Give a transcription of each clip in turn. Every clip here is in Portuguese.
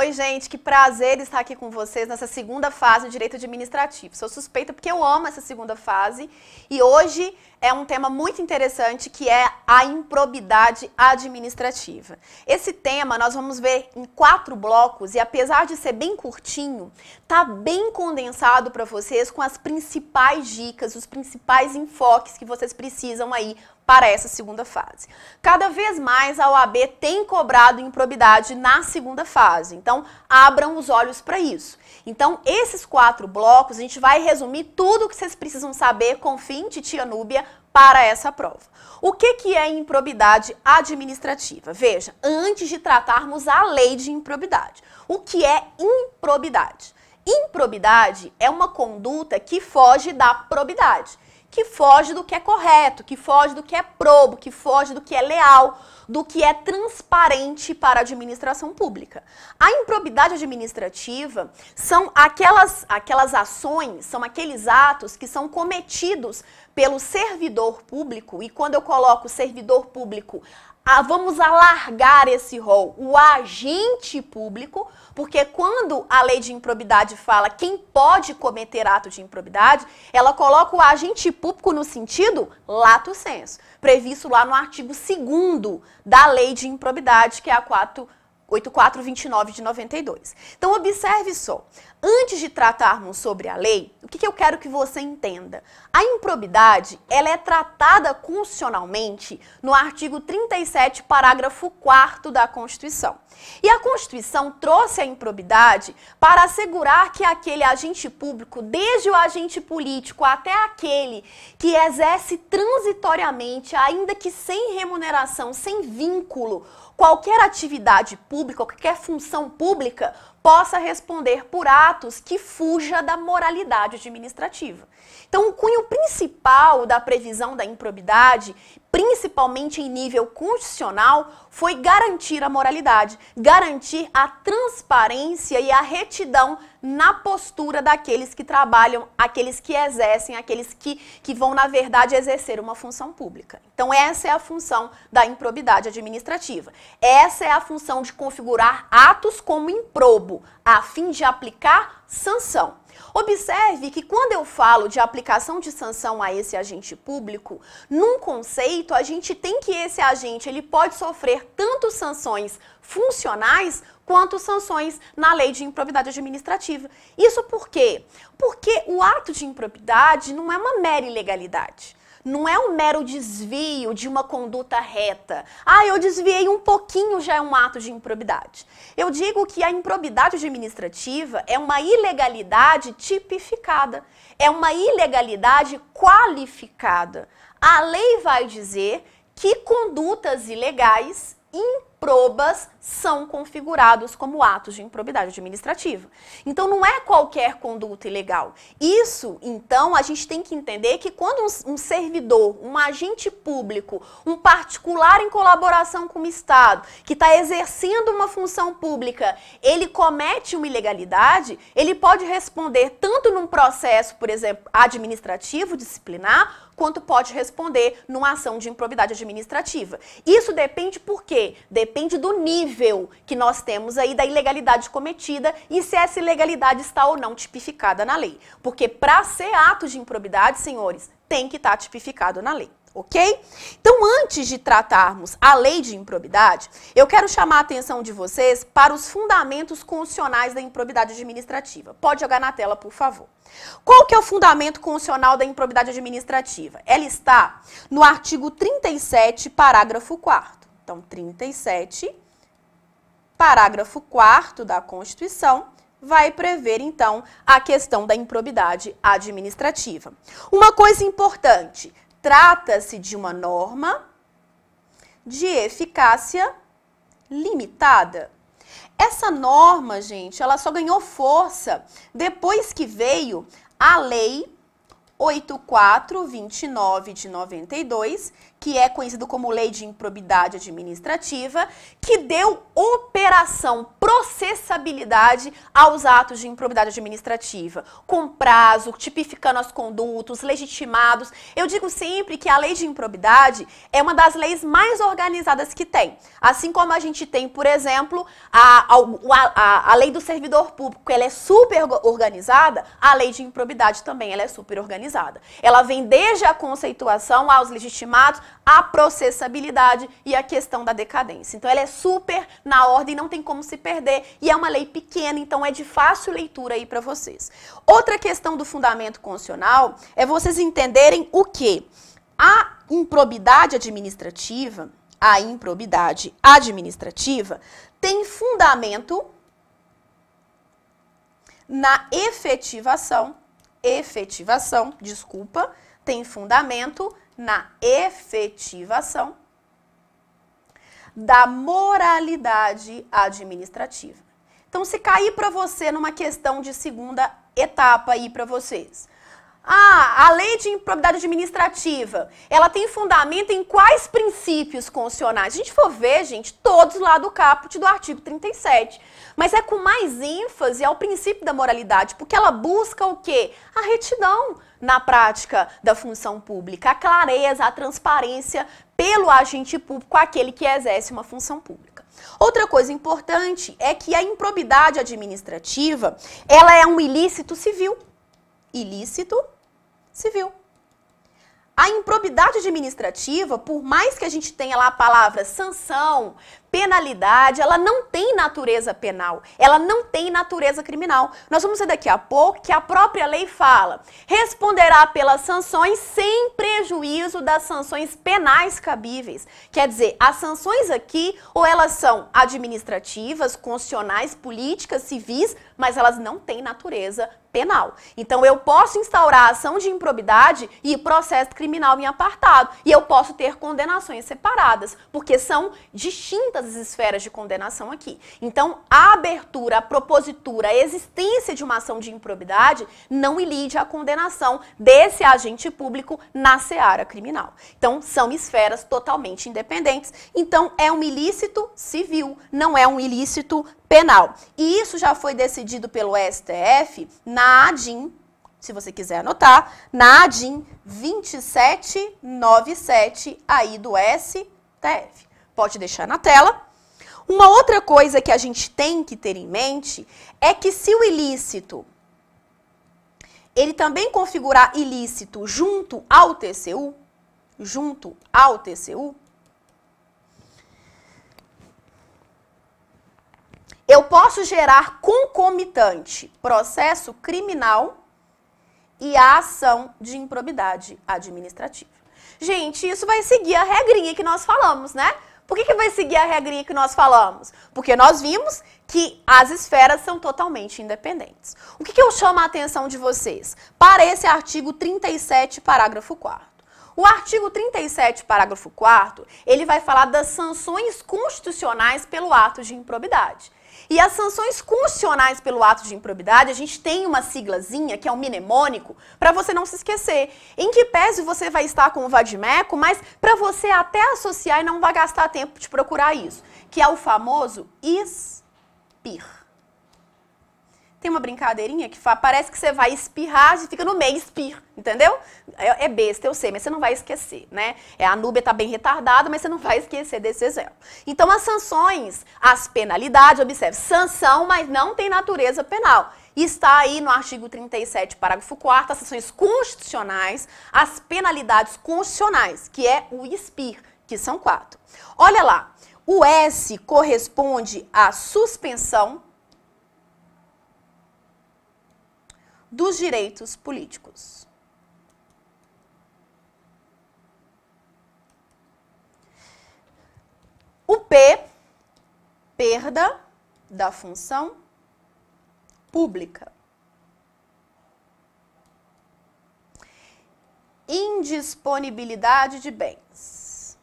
Oi, gente, que prazer estar aqui com vocês nessa segunda fase do direito administrativo. Sou suspeita porque eu amo essa segunda fase e hoje é um tema muito interessante que é a improbidade administrativa. Esse tema nós vamos ver em 4 blocos e apesar de ser bem curtinho, tá bem condensado para vocês com as principais dicas, os principais enfoques que vocês precisam aí para essa segunda fase. Cada vez mais a OAB tem cobrado improbidade na segunda fase, então abram os olhos para isso. Então, esses 4 blocos, a gente vai resumir tudo o que vocês precisam saber com fim de Tia Núbia para essa prova. O que é improbidade administrativa? Veja, antes de tratarmos a lei de improbidade, o que é improbidade? Improbidade é uma conduta que foge da probidade, que foge do que é correto, que foge do que é probo, que foge do que é leal, do que é transparente para a administração pública. A improbidade administrativa são aquelas ações, são aqueles atos que são cometidos pelo servidor público, e quando eu coloco servidor público, vamos alargar esse rol, o agente público, porque quando a lei de improbidade fala quem pode cometer ato de improbidade, ela coloca o agente público no sentido lato sensu, previsto lá no artigo 2º da lei de improbidade, que é a 8429 de 92. Então, observe só, antes de tratarmos sobre a lei, o que eu quero que você entenda? A improbidade, ela é tratada constitucionalmente no artigo 37, parágrafo 4º da Constituição. E a Constituição trouxe a improbidade para assegurar que aquele agente público, desde o agente político até aquele que exerce transitoriamente, ainda que sem remuneração, sem vínculo, qualquer atividade pública, qualquer função pública, possa responder por atos que fuja da moralidade administrativa. Então, o cunho principal da previsão da improbidade, principalmente em nível constitucional, foi garantir a moralidade, garantir a transparência e a retidão na postura daqueles que trabalham, aqueles que exercem, aqueles que vão, na verdade, exercer uma função pública. Então, essa é a função da improbidade administrativa. Essa é a função de configurar atos como improbo, a fim de aplicar sanção. Observe que quando eu falo de aplicação de sanção a esse agente público, num conceito, a gente tem que esse agente ele pode sofrer tanto sanções funcionais quanto sanções na lei de improbidade administrativa. Isso por quê? Porque o ato de improbidade não é uma mera ilegalidade. Não é um mero desvio de uma conduta reta. Eu desviei um pouquinho, já é um ato de improbidade. Eu digo que a improbidade administrativa é uma ilegalidade tipificada, é uma ilegalidade qualificada. A lei vai dizer que condutas ilegais, improbas, são configurados como atos de improbidade administrativa. Então, não é qualquer conduta ilegal. Isso, então, a gente tem que entender que quando um servidor, um agente público, um particular em colaboração com o Estado, que está exercendo uma função pública, ele comete uma ilegalidade, ele pode responder tanto num processo, por exemplo, administrativo, disciplinar, quanto pode responder numa ação de improbidade administrativa. Isso depende por quê? Depende do nível que nós temos aí da ilegalidade cometida e se essa ilegalidade está ou não tipificada na lei. Porque para ser ato de improbidade, senhores, tem que estar tipificado na lei. Ok? Então, antes de tratarmos a lei de improbidade, eu quero chamar a atenção de vocês para os fundamentos constitucionais da improbidade administrativa. Pode jogar na tela, por favor. Qual que é o fundamento constitucional da improbidade administrativa? Ela está no artigo 37, parágrafo 4º. Então, 37, parágrafo 4º da Constituição, vai prever, então, a questão da improbidade administrativa. Uma coisa importante, trata-se de uma norma de eficácia limitada. Essa norma, gente, ela só ganhou força depois que veio a Lei 8429 de 92, que é conhecido como Lei de Improbidade Administrativa, que deu operação, processabilidade aos atos de improbidade administrativa, com prazo, tipificando as condutas, legitimados. Eu digo sempre que a Lei de Improbidade é uma das leis mais organizadas que tem. Assim como a gente tem, por exemplo, a Lei do Servidor Público, ela é super organizada, a Lei de Improbidade também ela é super organizada. Ela vem desde a conceituação aos legitimados, a processabilidade e a questão da decadência. Então, ela é super na ordem, não tem como se perder, e é uma lei pequena, então é de fácil leitura aí para vocês. Outra questão do fundamento constitucional é vocês entenderem o quê? A improbidade administrativa tem fundamento na tem fundamento na efetivação da moralidade administrativa. Então, se cair para você numa questão de segunda etapa aí para vocês, a lei de improbidade administrativa, ela tem fundamento em quais princípios constitucionais? Se a gente for ver, gente, todos lá do caput do artigo 37. Mas é com mais ênfase ao princípio da moralidade, porque ela busca o quê? A retidão na prática da função pública, a clareza, a transparência pelo agente público, aquele que exerce uma função pública. Outra coisa importante é que a improbidade administrativa, ela é um ilícito civil. Ilícito civil. A improbidade administrativa, por mais que a gente tenha lá a palavra sanção, penalidade, ela não tem natureza penal, ela não tem natureza criminal. Nós vamos ver daqui a pouco que a própria lei fala, responderá pelas sanções sem prejuízo das sanções penais cabíveis. Quer dizer, as sanções aqui, ou elas são administrativas, constitucionais, políticas, civis, mas elas não têm natureza penal. Então, eu posso instaurar ação de improbidade e processo criminal em apartado. E eu posso ter condenações separadas, porque são distintas as esferas de condenação aqui. Então, a abertura, a propositura, a existência de uma ação de improbidade não ilide a condenação desse agente público na seara criminal. Então, são esferas totalmente independentes. Então, é um ilícito civil, não é um ilícito penal. E isso já foi decidido pelo STF na ADIM, se você quiser anotar, na ADIM 2797 aí do STF. Pode deixar na tela. Uma outra coisa que a gente tem que ter em mente é que se o ilícito, ele também configurar ilícito junto ao TCU, eu posso gerar concomitante processo criminal e a ação de improbidade administrativa. Gente, isso vai seguir a regrinha que nós falamos, né? Por que vai seguir a regrinha que nós falamos? Porque nós vimos que as esferas são totalmente independentes. O que eu chamo a atenção de vocês? Para esse artigo 37, parágrafo 4º. O artigo 37, parágrafo 4º, ele vai falar das sanções constitucionais pelo ato de improbidade. E as sanções constitucionais pelo ato de improbidade, a gente tem uma siglazinha, que é um mnemônico, para você não se esquecer. Em que pese você vai estar com o vadimeco, mas para você até associar e não vai gastar tempo de procurar isso, que é o famoso expir. Tem uma brincadeirinha que parece que você vai espirrar e fica no meio, expir, entendeu? É besta, eu sei, mas você não vai esquecer, né? A Núbia tá bem retardada, mas você não vai esquecer desse exemplo. Então, as sanções, as penalidades, observe, sanção, mas não tem natureza penal. Está aí no artigo 37, parágrafo 4º, as sanções constitucionais, as penalidades constitucionais, que é o expir, que são 4. Olha lá, o S corresponde à suspensão dos direitos políticos. O P, perda da função pública. Indisponibilidade de bens.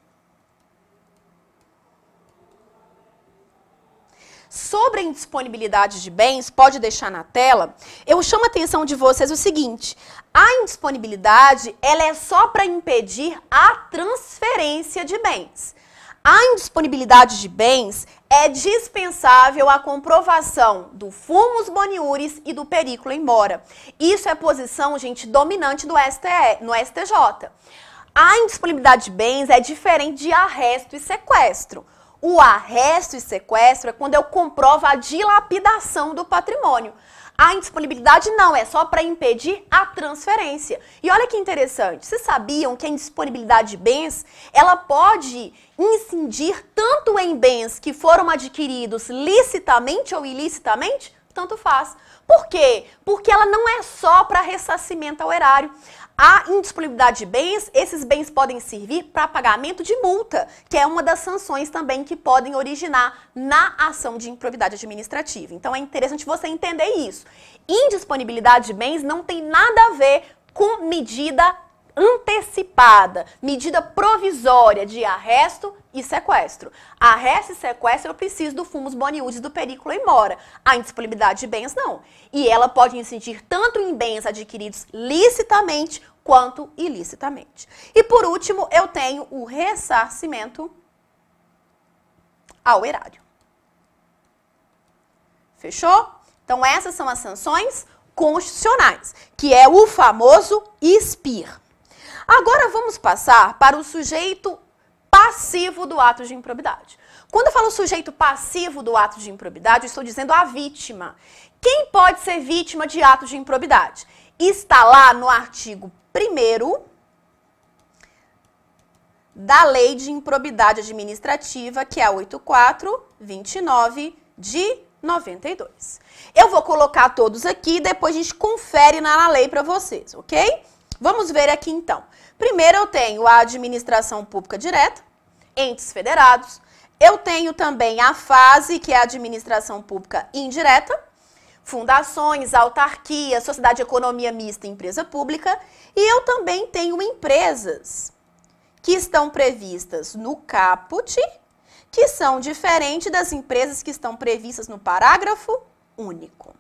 Sobre sobre a indisponibilidade de bens, pode deixar na tela, eu chamo a atenção de vocês o seguinte: a indisponibilidade, ela é só para impedir a transferência de bens. A indisponibilidade de bens é dispensável à comprovação do fumus boniuris e do periculo in mora. Isso é posição, gente, dominante do no STJ. A indisponibilidade de bens é diferente de arresto e sequestro. O arresto e sequestro é quando eu comprovo a dilapidação do patrimônio. A indisponibilidade não, é só para impedir a transferência. E olha que interessante, vocês sabiam que a indisponibilidade de bens, ela pode incidir tanto em bens que foram adquiridos licitamente ou ilicitamente? Tanto faz. Por quê? Porque ela não é só para ressarcimento ao erário. A indisponibilidade de bens, esses bens podem servir para pagamento de multa, que é uma das sanções também que podem originar na ação de improbidade administrativa. Então é interessante você entender isso. Indisponibilidade de bens não tem nada a ver com medida antecipada, medida provisória de arresto e sequestro. Arresto e sequestro eu preciso do fumus boniuris do periculo in mora. A indisponibilidade de bens não. E ela pode incidir tanto em bens adquiridos licitamente quanto ilicitamente. E por último, eu tenho o ressarcimento ao erário. Fechou? Então essas são as sanções constitucionais, que é o famoso SPIR. Agora vamos passar para o sujeito passivo do ato de improbidade. Quando eu falo sujeito passivo do ato de improbidade, eu estou dizendo a vítima. Quem pode ser vítima de ato de improbidade? Está lá no artigo 1º da Lei de Improbidade Administrativa, que é a 8429 de 92. Eu vou colocar todos aqui e depois a gente confere na lei para vocês, ok? Vamos ver aqui então. Primeiro eu tenho a administração pública direta, entes federados. Eu tenho também a fase, que é a administração pública indireta, fundações, autarquia, sociedade de economia mista e empresa pública. E eu também tenho empresas que estão previstas no caput, que são diferentes das empresas que estão previstas no parágrafo único.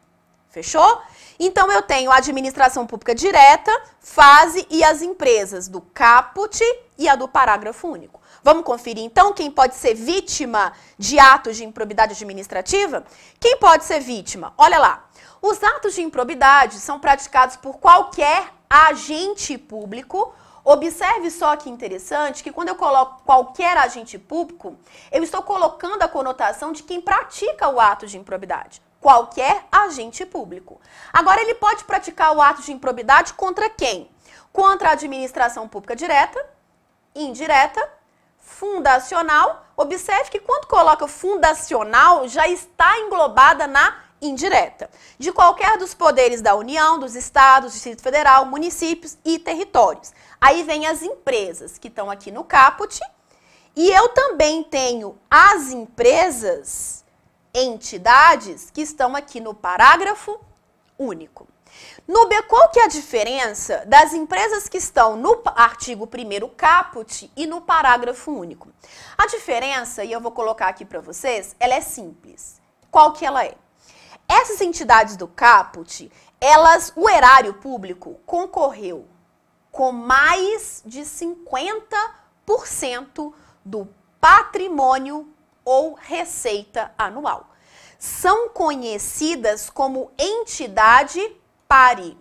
Fechou? Então, eu tenho a administração pública direta, fase e as empresas do caput e a do parágrafo único. Vamos conferir, então, quem pode ser vítima de atos de improbidade administrativa? Quem pode ser vítima? Olha lá. Os atos de improbidade são praticados por qualquer agente público. Observe só que interessante que quando eu coloco qualquer agente público, eu estou colocando a conotação de quem pratica o ato de improbidade. Qualquer agente público. Agora, ele pode praticar o ato de improbidade contra quem? Contra a administração pública direta, indireta, fundacional. Observe que quando coloca fundacional, já está englobada na indireta. De qualquer dos poderes da União, dos estados, Distrito Federal, municípios e territórios. Aí vem as empresas que estão aqui no caput. E eu também tenho as empresas, entidades, que estão aqui no parágrafo único. Núbia, qual que é a diferença das empresas que estão no artigo 1º caput e no parágrafo único? A diferença, e eu vou colocar aqui para vocês, ela é simples. Qual que ela é? Essas entidades do caput, o erário público concorreu com mais de 50% do patrimônio ou receita anual. São conhecidas como entidade pare.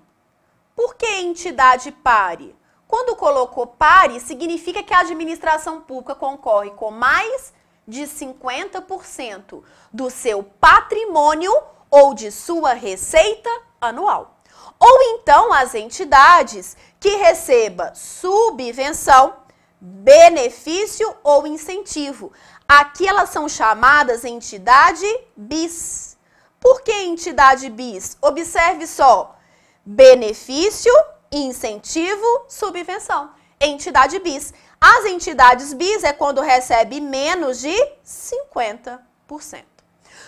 Por que entidade pare? Quando colocou pare, significa que a administração pública concorre com mais de 50% do seu patrimônio ou de sua receita anual. Ou então as entidades que receba subvenção, benefício ou incentivo. Aqui elas são chamadas entidade bis. Por que entidade bis? Observe só, benefício, incentivo, subvenção. Entidade bis. As entidades bis é quando recebe menos de 50%.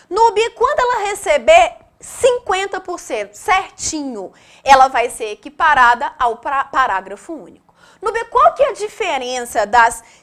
Núbia, quando ela receber 50%, certinho, ela vai ser equiparada ao parágrafo único. Núbia, qual que é a diferença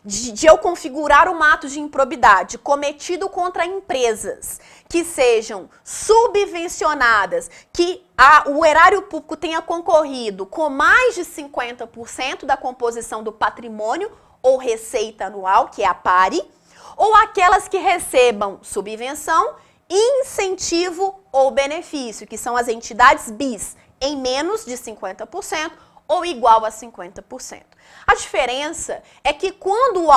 de eu configurar um ato de improbidade cometido contra empresas que sejam subvencionadas, que o erário público tenha concorrido com mais de 50% da composição do patrimônio ou receita anual, que é a PARI, ou aquelas que recebam subvenção, incentivo ou benefício, que são as entidades bis, em menos de 50%, ou igual a 50%. A diferença é que quando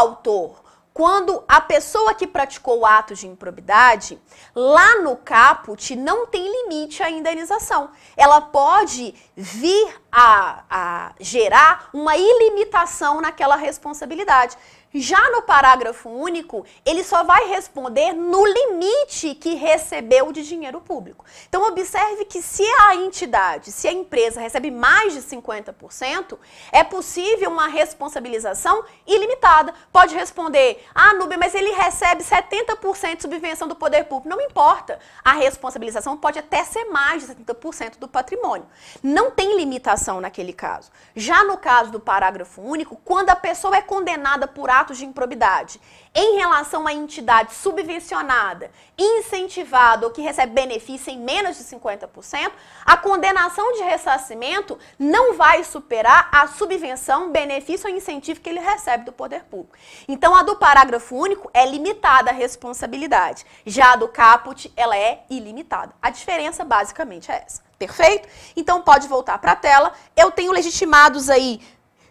a pessoa que praticou o ato de improbidade, lá no caput não tem limite à indenização. Ela pode vir a gerar uma ilimitação naquela responsabilidade. Já no parágrafo único, ele só vai responder no limite que recebeu de dinheiro público. Então, observe que se a entidade, se a empresa recebe mais de 50%, é possível uma responsabilização ilimitada. Pode responder, Núbia, mas ele recebe 70% de subvenção do poder público. Não importa, a responsabilização pode até ser mais de 70% do patrimônio. Não tem limitação naquele caso. Já no caso do parágrafo único, quando a pessoa é condenada por atos de improbidade em relação à entidade subvencionada, incentivada ou que recebe benefício em menos de 50%, a condenação de ressarcimento não vai superar a subvenção, benefício ou incentivo que ele recebe do poder público. Então, a do parágrafo único é limitada a responsabilidade. Já a do caput, ela é ilimitada. A diferença, basicamente, é essa. Perfeito? Então, pode voltar para a tela. Eu tenho legitimados aí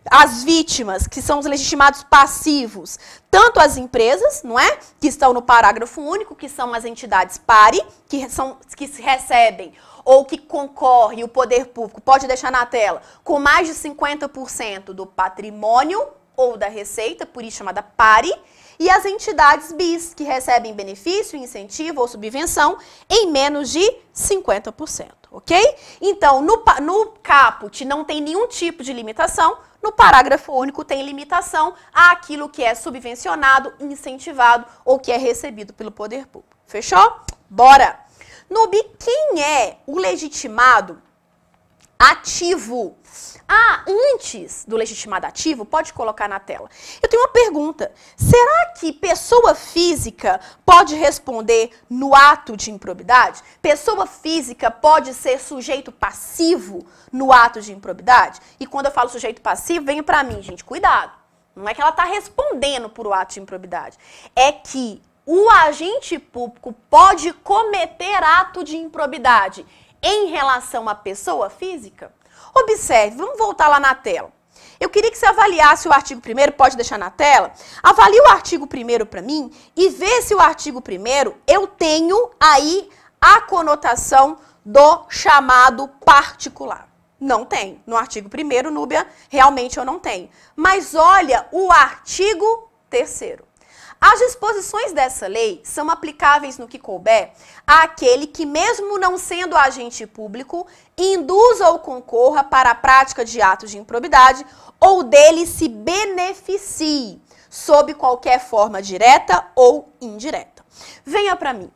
as vítimas, que são os legitimados passivos, tanto as empresas, não é? Que estão no parágrafo único, que são as entidades PARI, que recebem ou que concorre o poder público, pode deixar na tela, com mais de 50% do patrimônio ou da receita, por isso chamada PARI, e as entidades bis, que recebem benefício, incentivo ou subvenção em menos de 50%, ok? Então, no caput não tem nenhum tipo de limitação, no parágrafo único tem limitação àquilo que é subvencionado, incentivado ou que é recebido pelo poder público. Fechou? Bora! Núbia, quem é o legitimado ativo? Antes do legitimado ativo, pode colocar na tela. Eu tenho uma pergunta. Será que pessoa física pode responder no ato de improbidade? Pessoa física pode ser sujeito passivo no ato de improbidade? E quando eu falo sujeito passivo, venha para mim, gente, cuidado. Não é que ela está respondendo por o ato de improbidade. É que o agente público pode cometer ato de improbidade em relação à pessoa física? Observe, vamos voltar lá na tela. Eu queria que você avaliasse o artigo 1º, pode deixar na tela. Avalie o artigo 1º para mim e vê se o artigo 1º eu tenho aí a conotação do chamado particular. Não tem. No artigo 1º, Núbia, realmente eu não tenho. Mas olha o artigo 3º. As disposições dessa lei são aplicáveis no que couber àquele que, mesmo não sendo agente público, induza ou concorra para a prática de atos de improbidade ou dele se beneficie, sob qualquer forma direta ou indireta. Venha para mim.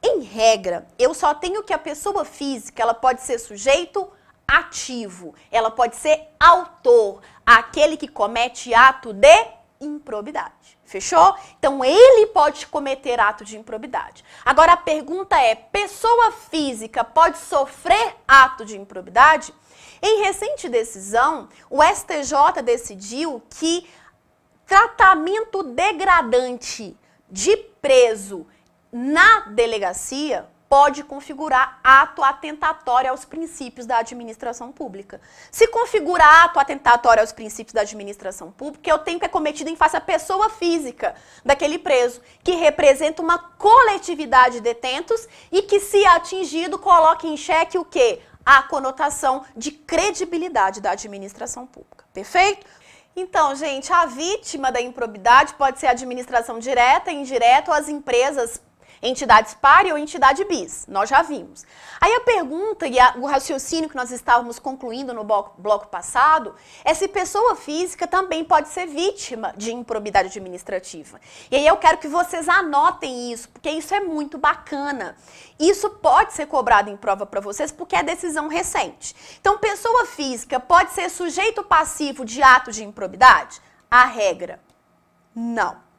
Em regra, eu só tenho que a pessoa física, ela pode ser sujeito ativo, ela pode ser autor, aquele que comete ato de improbidade. Fechou? Então, ele pode cometer ato de improbidade. Agora, a pergunta é, pessoa física pode sofrer ato de improbidade? Em recente decisão, o STJ decidiu que tratamento degradante de preso na delegacia pode configurar ato atentatório aos princípios da administração pública. Se configura ato atentatório aos princípios da administração pública, eu tenho que é cometido em face à pessoa física daquele preso, que representa uma coletividade de detentos e que, se atingido, coloca em xeque o quê? A conotação de credibilidade da administração pública. Perfeito? Então, gente, a vítima da improbidade pode ser a administração direta, indireta ou as empresas Entidades pari ou entidade bis, nós já vimos. Aí a pergunta e o raciocínio que nós estávamos concluindo no bloco passado é se pessoa física também pode ser vítima de improbidade administrativa. E aí eu quero que vocês anotem isso, porque isso é muito bacana. Isso pode ser cobrado em prova para vocês porque é decisão recente. Então, pessoa física pode ser sujeito passivo de ato de improbidade? A regra, não.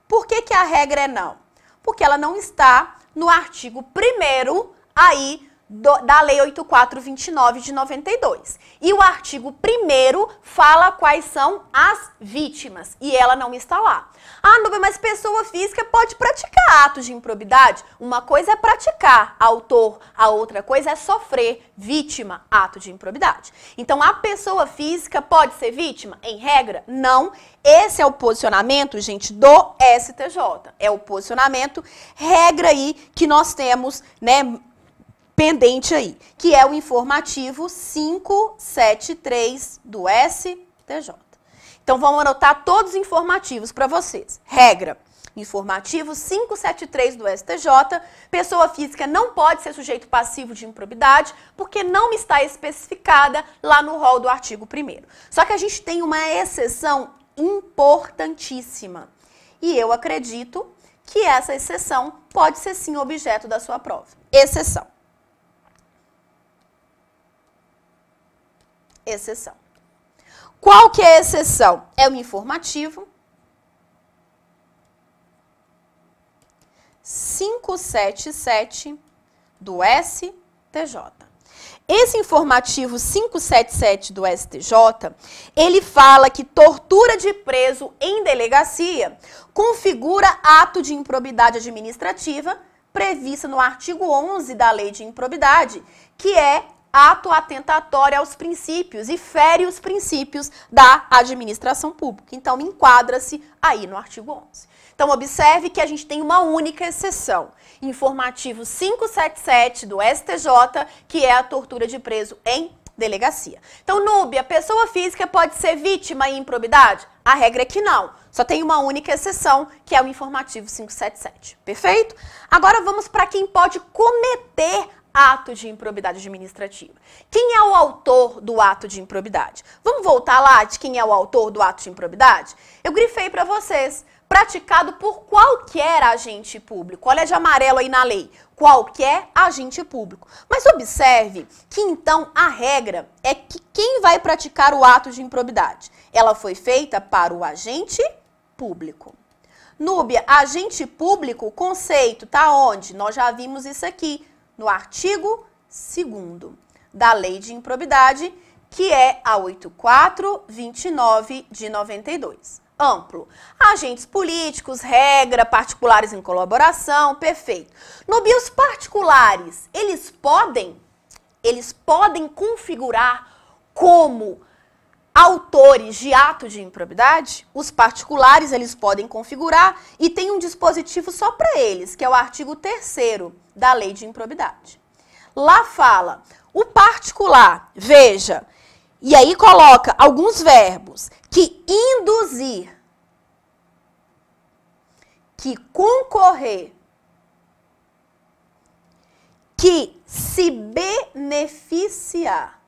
Por que a regra é não? Porque ela não está no artigo 1º aí da Lei 8429 de 92. E o artigo 1º fala quais são as vítimas, e ela não está lá. Ah, Nubia, mas pessoa física pode praticar atos de improbidade? Uma coisa é praticar, autor, a outra coisa é sofrer, vítima, ato de improbidade. Então, a pessoa física pode ser vítima? Em regra, não. Esse é o posicionamento, gente, do STJ. É o posicionamento, regra aí que nós temos, né, pendente aí, que é o informativo 573 do STJ. Então, vamos anotar todos os informativos para vocês. Regra, informativo 573 do STJ, pessoa física não pode ser sujeito passivo de improbidade, porque não está especificada lá no rol do artigo 1º. Só que a gente tem uma exceção importantíssima. E eu acredito que essa exceção pode ser sim objeto da sua prova. Exceção. Exceção. Qual que é a exceção? É o informativo 577 do STJ. Esse informativo 577 do STJ, ele fala que tortura de preso em delegacia configura ato de improbidade administrativa prevista no artigo 11 da Lei de Improbidade, que é ato atentatório aos princípios e fere os princípios da administração pública. Então, enquadra-se aí no artigo 11. Então, observe que a gente tem uma única exceção. Informativo 577 do STJ, que é a tortura de preso em delegacia. Então, Núbia, pessoa física pode ser vítima em improbidade? A regra é que não. Só tem uma única exceção, que é o informativo 577. Perfeito? Agora vamos para quem pode cometer ato de improbidade administrativa. Quem é o autor do ato de improbidade? Vamos voltar lá de quem é o autor do ato de improbidade? Eu grifei para vocês. Praticado por qualquer agente público. Olha de amarelo aí na lei. Qualquer agente público. Mas observe que então a regra é que quem vai praticar o ato de improbidade? Ela foi feita para o agente público. Núbia, agente público, o conceito tá onde? Nós já vimos isso aqui. No artigo 2º da Lei de Improbidade, que é a 8429 de 92. Amplo. Agentes políticos, regra, particulares em colaboração, perfeito. Núbia, os particulares, eles podem configurar como autores de ato de improbidade? Os particulares, eles podem configurar e tem um dispositivo só para eles, que é o artigo 3º da Lei de Improbidade. Lá fala, o particular, veja, e aí coloca alguns verbos, que induzir, que concorrer, que se beneficiar.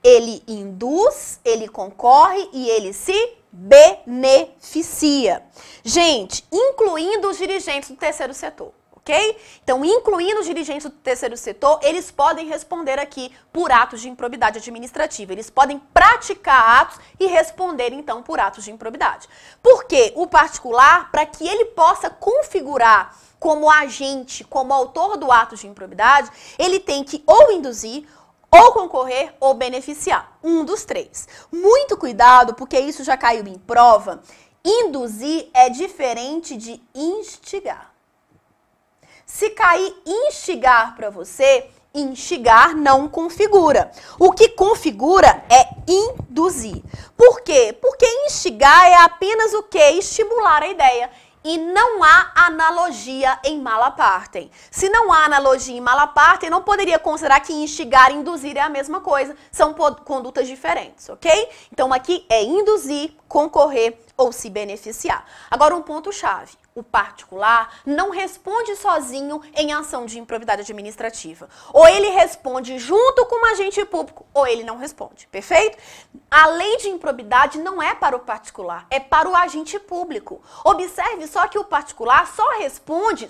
Ele induz, ele concorre e ele se beneficia. Gente, incluindo os dirigentes do terceiro setor, ok? Então, incluindo os dirigentes do terceiro setor, eles podem responder aqui por atos de improbidade administrativa. Eles podem praticar atos e responder, então, por atos de improbidade. Por quê? O particular, para que ele possa configurar como agente, como autor do ato de improbidade, ele tem que ou induzir, ou concorrer ou beneficiar. Um dos três. Muito cuidado, porque isso já caiu em prova. Induzir é diferente de instigar. Se cair instigar para você, instigar não configura. O que configura é induzir. Por quê? Porque instigar é apenas o quê? Estimular a ideia. E não há analogia em mala partem. Se não há analogia em mala partem, não poderia considerar que instigar e induzir é a mesma coisa. São condutas diferentes, ok? Então, aqui é induzir, concorrer ou se beneficiar. Agora, um ponto-chave. O particular não responde sozinho em ação de improbidade administrativa. Ou ele responde junto com o agente público, ou ele não responde, perfeito? A lei de improbidade não é para o particular, é para o agente público. Observe só que o particular só responde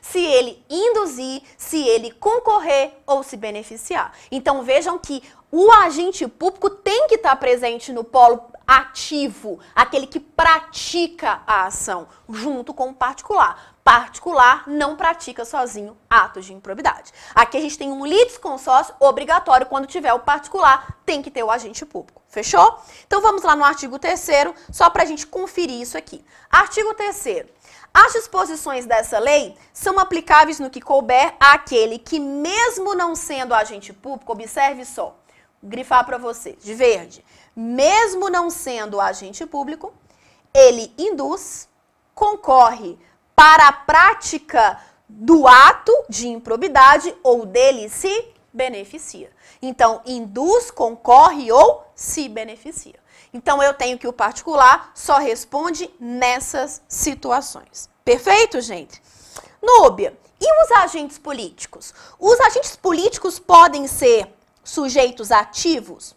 se ele induzir, se ele concorrer ou se beneficiar. Então vejam que o agente público tem que estar presente no polo ativo, aquele que pratica a ação, junto com o particular. Particular não pratica sozinho atos de improbidade. Aqui a gente tem um litisconsórcio obrigatório, quando tiver o particular, tem que ter o agente público. Fechou? Então vamos lá no artigo 3º, só para a gente conferir isso aqui. Artigo 3º. As disposições dessa lei são aplicáveis no que couber àquele que, mesmo não sendo agente público, observe só, grifar para vocês, de verde, mesmo não sendo agente público, ele induz, concorre para a prática do ato de improbidade ou dele se beneficia. Então, induz, concorre ou se beneficia. Então, eu tenho que o particular só responde nessas situações. Perfeito, gente? Núbia, e os agentes políticos? Os agentes políticos podem ser sujeitos ativos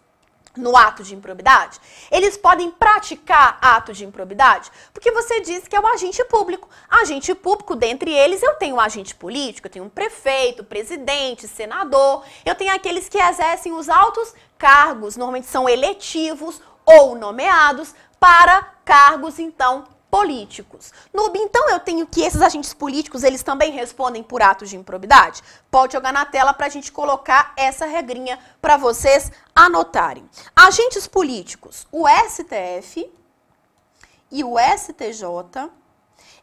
no ato de improbidade? Eles podem praticar ato de improbidade? Porque você disse que é o agente público. Agente público, dentre eles, eu tenho um agente político, eu tenho um prefeito, presidente, senador, eu tenho aqueles que exercem os altos cargos, normalmente são eletivos ou nomeados para cargos, então, políticos. Núbia, então eu tenho que esses agentes políticos, eles também respondem por atos de improbidade? Pode jogar na tela para a gente colocar essa regrinha para vocês anotarem. Agentes políticos, o STF e o STJ,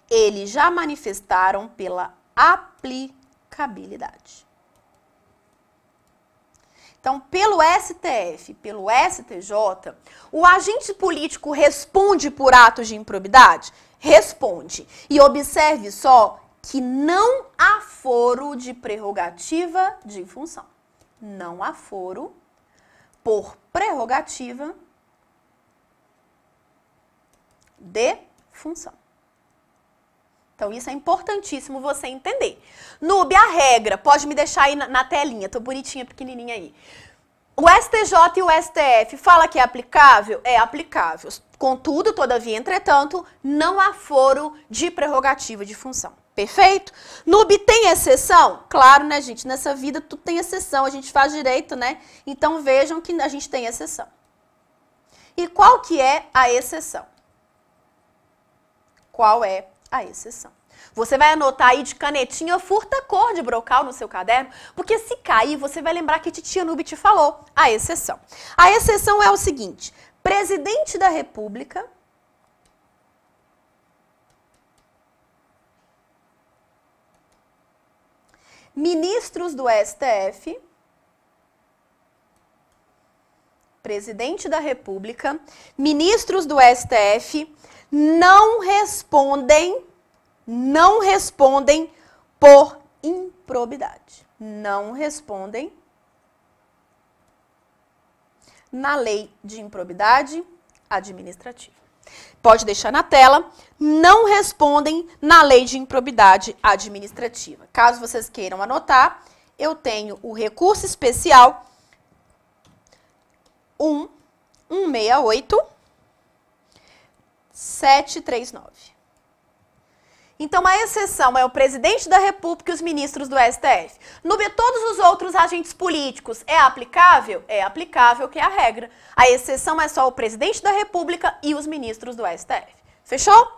eles já manifestaram pela aplicabilidade. Então, pelo STF, pelo STJ, o agente político responde por atos de improbidade? Responde. E observe só que não há foro de prerrogativa de função. Não há foro por prerrogativa de função. Então, isso é importantíssimo você entender. Núbia, a regra, pode me deixar aí na telinha, tô bonitinha, pequenininha aí. O STJ e o STF fala que é aplicável? É aplicável. Contudo, todavia, entretanto, não há foro de prerrogativa de função. Perfeito? Núbia, tem exceção? Claro, né, gente? Nessa vida tudo tem exceção, a gente faz direito, né? Então, vejam que a gente tem exceção. E qual que é a exceção? Qual é a exceção? Você vai anotar aí de canetinha furta-cor de brocal no seu caderno, porque se cair, você vai lembrar que titia Núbia te falou a exceção. A exceção é o seguinte: presidente da República ministros do STF, presidente da República, ministros do STF não respondem por improbidade. Não respondem na lei de improbidade administrativa. Pode deixar na tela, não respondem na lei de improbidade administrativa. Caso vocês queiram anotar, eu tenho o recurso especial 168-739. Então, a exceção é o presidente da República e os ministros do STF. Núbia, todos os outros agentes políticos, é aplicável? É aplicável, que é a regra. A exceção é só o presidente da República e os ministros do STF. Fechou?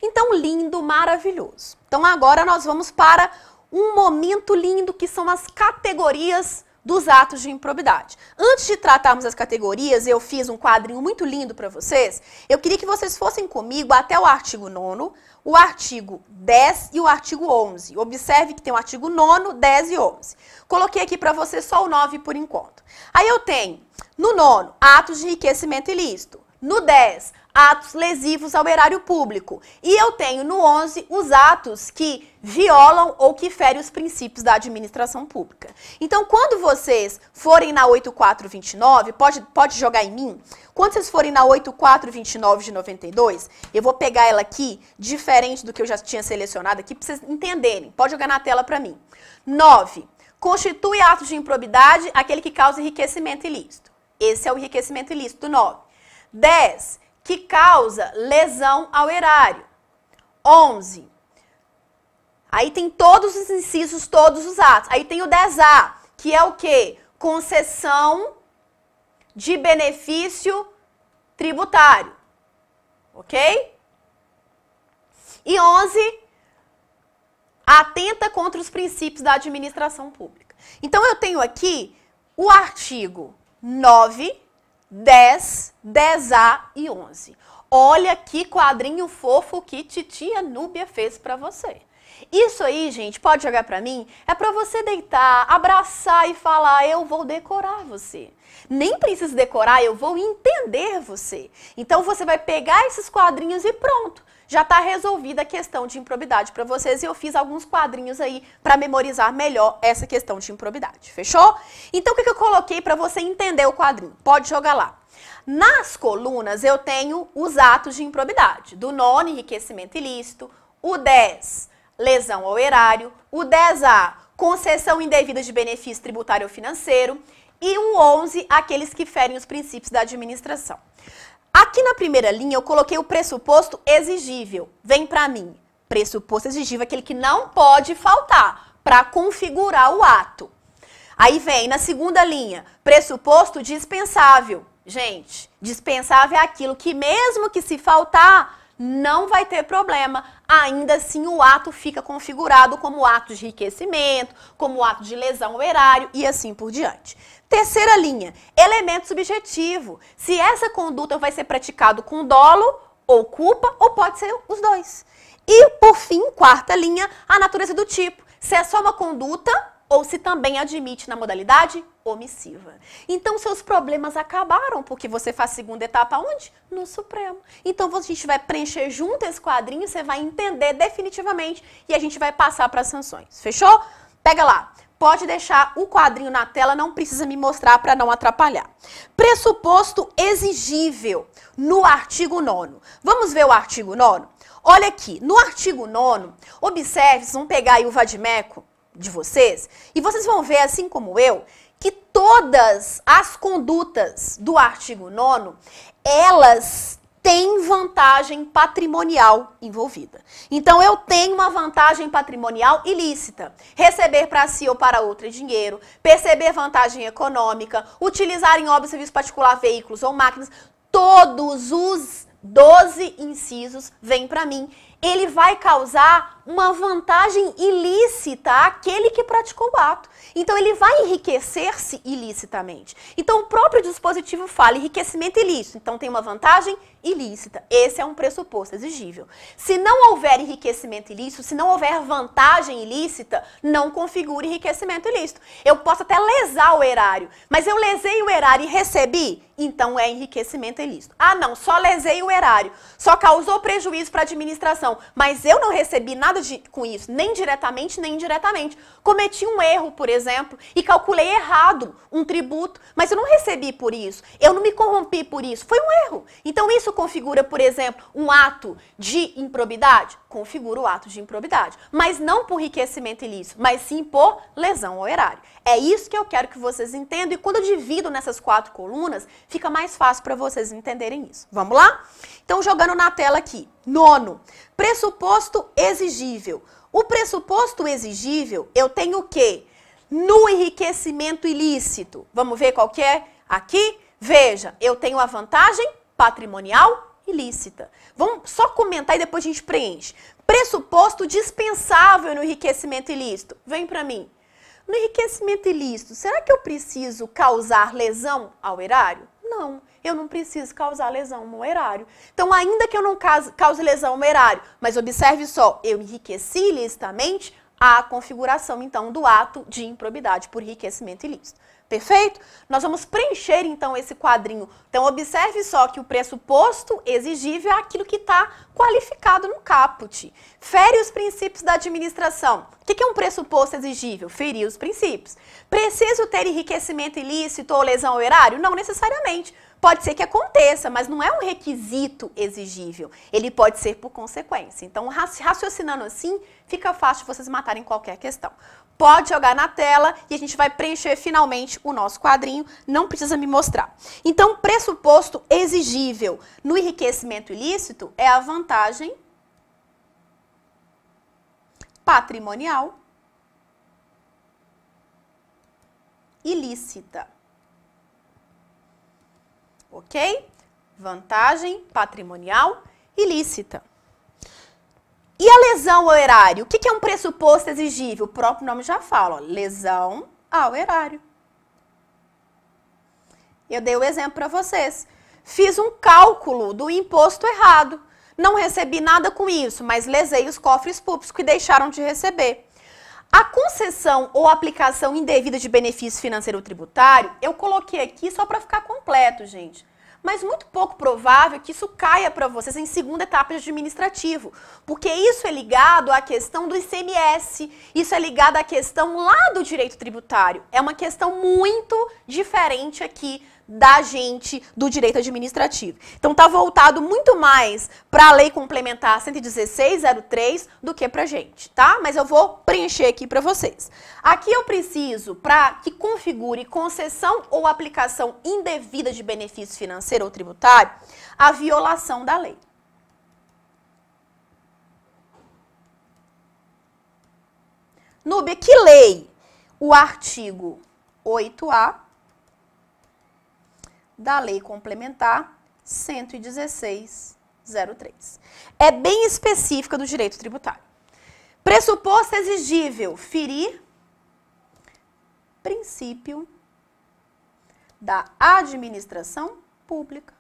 Então, lindo, maravilhoso. Então, agora nós vamos para um momento lindo, que são as categorias dos atos de improbidade. Antes de tratarmos as categorias, eu fiz um quadrinho muito lindo para vocês. Eu queria que vocês fossem comigo até o artigo 9º, o artigo 10 e o artigo 11. Observe que tem o artigo 9º, 10 e 11. Coloquei aqui para vocês só o 9 por enquanto. Aí eu tenho, no 9º, atos de enriquecimento ilícito. No 10, atos lesivos ao erário público. E eu tenho no 11 os atos que violam ou que ferem os princípios da administração pública. Então, quando vocês forem na 8429, pode jogar em mim, quando vocês forem na 8429 de 92, eu vou pegar ela aqui, diferente do que eu já tinha selecionado aqui, para vocês entenderem. Pode jogar na tela para mim. 9. Constitui ato de improbidade aquele que causa enriquecimento ilícito. Esse é o enriquecimento ilícito 9. 10. Que causa lesão ao erário. 11. Aí tem todos os incisos, todos os atos. Aí tem o 10A, que é o quê? Concessão de benefício tributário. Ok? E 11, atenta contra os princípios da administração pública. Então, eu tenho aqui o artigo 9, 10, 10A e 11. Olha que quadrinho fofo que titia Núbia fez para você. Isso aí, gente, pode jogar pra mim? É pra você deitar, abraçar e falar, eu vou decorar você. Nem precisa decorar, eu vou entender você. Então, você vai pegar esses quadrinhos e pronto. Já tá resolvida a questão de improbidade pra vocês e eu fiz alguns quadrinhos aí pra memorizar melhor essa questão de improbidade. Fechou? Então, o que eu coloquei pra você entender o quadrinho? Pode jogar lá. Nas colunas, eu tenho os atos de improbidade. Do 9, enriquecimento ilícito. O 10, lesão ao erário. O 10A, concessão indevida de benefício tributário ou financeiro. E o 11, aqueles que ferem os princípios da administração. Aqui na primeira linha eu coloquei o pressuposto exigível. Vem pra mim. Pressuposto exigível é aquele que não pode faltar para configurar o ato. Aí vem na segunda linha, pressuposto dispensável. Gente, dispensável é aquilo que mesmo que se faltar, não vai ter problema. Ainda assim o ato fica configurado como ato de enriquecimento, como ato de lesão ao erário e assim por diante. Terceira linha, elemento subjetivo. Se essa conduta vai ser praticado com dolo ou culpa, ou pode ser os dois. E, por fim, quarta linha, a natureza do tipo. Se é só uma conduta ou se também admite na modalidade omissiva. Então, seus problemas acabaram, porque você faz segunda etapa onde? No Supremo. Então, a gente vai preencher junto esse quadrinho, você vai entender definitivamente e a gente vai passar para as sanções. Fechou? Pega lá. Pode deixar o quadrinho na tela, não precisa me mostrar para não atrapalhar. Pressuposto exigível no artigo 9º. Vamos ver o artigo 9º? Olha aqui, no artigo 9º, observe, vocês vão pegar aí o vadimeco de vocês, e vocês vão ver, assim como eu, que todas as condutas do artigo 9º, elas têm vantagem patrimonial envolvida. Então, eu tenho uma vantagem patrimonial ilícita. Receber para si ou para outra dinheiro, perceber vantagem econômica, utilizar em obra, serviço particular, veículos ou máquinas, todos os 12 incisos vêm para mim. Ele vai causar uma vantagem ilícita àquele que praticou o ato. Então, ele vai enriquecer-se ilicitamente. Então, o próprio dispositivo fala enriquecimento ilícito. Então, tem uma vantagem ilícita. Esse é um pressuposto exigível. Se não houver enriquecimento ilícito, se não houver vantagem ilícita, não configura enriquecimento ilícito. Eu posso até lesar o erário, mas eu lesei o erário e recebi, então é enriquecimento ilícito. Ah, não, só lesei o erário, só causou prejuízo para a administração, mas eu não recebi nada com isso, nem diretamente, nem indiretamente. Cometi um erro, por exemplo, e calculei errado um tributo, mas eu não recebi por isso, eu não me corrompi por isso, foi um erro. Então isso configura, por exemplo, um ato de improbidade? Configura o ato de improbidade, mas não por enriquecimento ilícito, mas sim por lesão ao erário. É isso que eu quero que vocês entendam e quando eu divido nessas 4 colunas, fica mais fácil para vocês entenderem isso. Vamos lá? Então, jogando na tela aqui. 9º, pressuposto exigível. O pressuposto exigível, eu tenho o quê? No enriquecimento ilícito. Vamos ver qual que é? Aqui, veja, eu tenho a vantagem patrimonial ilícita. Vamos só comentar e depois a gente preenche. Pressuposto dispensável no enriquecimento ilícito. Vem para mim. No enriquecimento ilícito, será que eu preciso causar lesão ao erário? Não, eu não preciso causar lesão no erário. Então, ainda que eu não cause lesão no erário, mas observe só, eu enriqueci ilicitamente a configuração, então, do ato de improbidade por enriquecimento ilícito. Perfeito? Nós vamos preencher, então, esse quadrinho. Então, observe só que o pressuposto exigível é aquilo que está qualificado no caput. Fere os princípios da administração. O que é um pressuposto exigível? Ferir os princípios. Preciso ter enriquecimento ilícito ou lesão ao erário? Não necessariamente. Pode ser que aconteça, mas não é um requisito exigível. Ele pode ser por consequência. Então, raciocinando assim, fica fácil vocês matarem qualquer questão. Pode jogar na tela e a gente vai preencher finalmente o nosso quadrinho, não precisa me mostrar. Então, pressuposto exigível no enriquecimento ilícito é a vantagem patrimonial ilícita. Ok? Vantagem patrimonial ilícita. E a lesão ao erário? O que é um pressuposto exigível? O próprio nome já fala, ó, lesão ao erário. Eu dei o exemplo para vocês. Fiz um cálculo do imposto errado. Não recebi nada com isso, mas lesei os cofres públicos que deixaram de receber. A concessão ou aplicação indevida de benefício financeiro ou tributário, eu coloquei aqui só para ficar completo, gente. Mas muito pouco provável que isso caia para vocês em segunda etapa de administrativo, porque isso é ligado à questão do ICMS, isso é ligado à questão lá do direito tributário. É uma questão muito diferente aqui da gente do direito administrativo. Então está voltado muito mais para a Lei Complementar 116/03 do que para a gente, tá? Mas eu vou preencher aqui para vocês. Aqui eu preciso, para que configure concessão ou aplicação indevida de benefício financeiro ou tributário, a violação da lei. Núbia, que lei? O artigo 8A da Lei Complementar 116/03. É bem específica do direito tributário. Pressuposto exigível, ferir princípio da administração pública.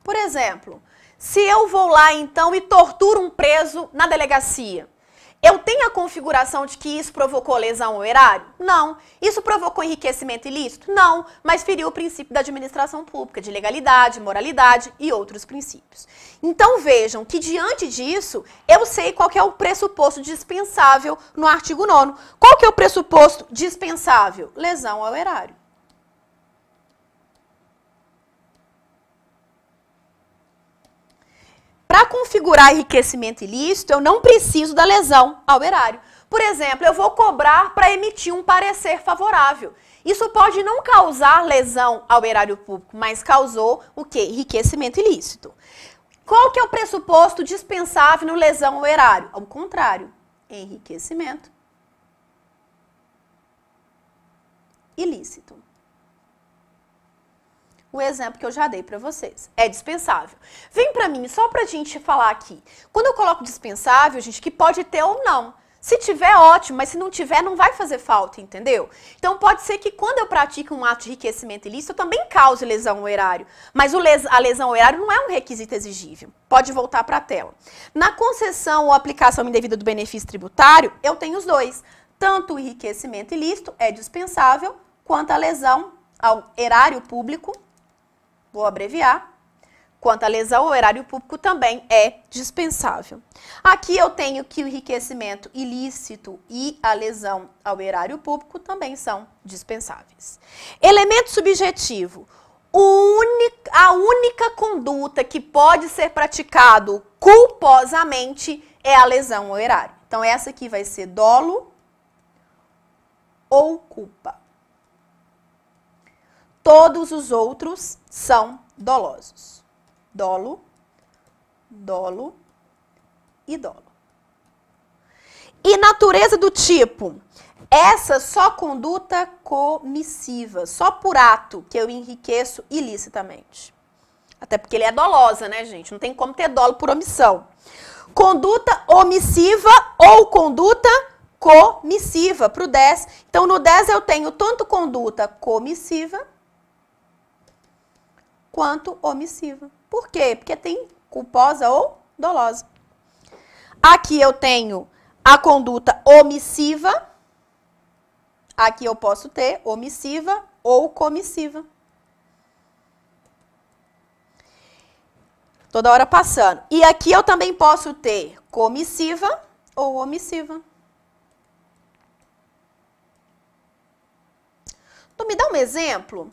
Por exemplo, se eu vou lá então e torturo um preso na delegacia, eu tenho a configuração de que isso provocou lesão ao erário? Não. Isso provocou enriquecimento ilícito? Não. Mas feriu o princípio da administração pública, de legalidade, moralidade e outros princípios. Então vejam que diante disso, eu sei qual que é o pressuposto dispensável no artigo 9º. Qual que é o pressuposto dispensável? Lesão ao erário. Para configurar enriquecimento ilícito, eu não preciso da lesão ao erário. Por exemplo, eu vou cobrar para emitir um parecer favorável. Isso pode não causar lesão ao erário público, mas causou o quê? Enriquecimento ilícito. Qual que é o pressuposto dispensável no lesão ao erário? Ao contrário, enriquecimento ilícito. O exemplo que eu já dei para vocês. É dispensável. Vem para mim, só para a gente falar aqui. Quando eu coloco dispensável, gente, que pode ter ou não. Se tiver, ótimo, mas se não tiver, não vai fazer falta, entendeu? Então, pode ser que quando eu pratico um ato de enriquecimento ilícito, eu também cause lesão ao erário. Mas a lesão ao erário não é um requisito exigível. Pode voltar para a tela. Na concessão ou aplicação indevida do benefício tributário, eu tenho os dois. Tanto o enriquecimento ilícito é dispensável, quanto a lesão ao erário público, vou abreviar, quanto a lesão ao erário público também é dispensável. Aqui eu tenho que o enriquecimento ilícito e a lesão ao erário público também são dispensáveis. Elemento subjetivo. A única conduta que pode ser praticado culposamente é a lesão ao erário. Então essa aqui vai ser dolo ou culpa. Todos os outros são dolosos. Dolo, dolo e dolo. E natureza do tipo? Essa só conduta comissiva, só por ato que eu enriqueço ilicitamente. Até porque ele é dolosa, né, gente? Não tem como ter dolo por omissão. Conduta omissiva ou conduta comissiva, para o 10. Então, no 10 eu tenho tanto conduta comissiva quanto omissiva. Por quê? Porque tem culposa ou dolosa. Aqui eu tenho a conduta omissiva, Aqui eu posso ter omissiva ou comissiva. Toda hora passando. E aqui eu também posso ter comissiva ou omissiva. Então, me dá um exemplo.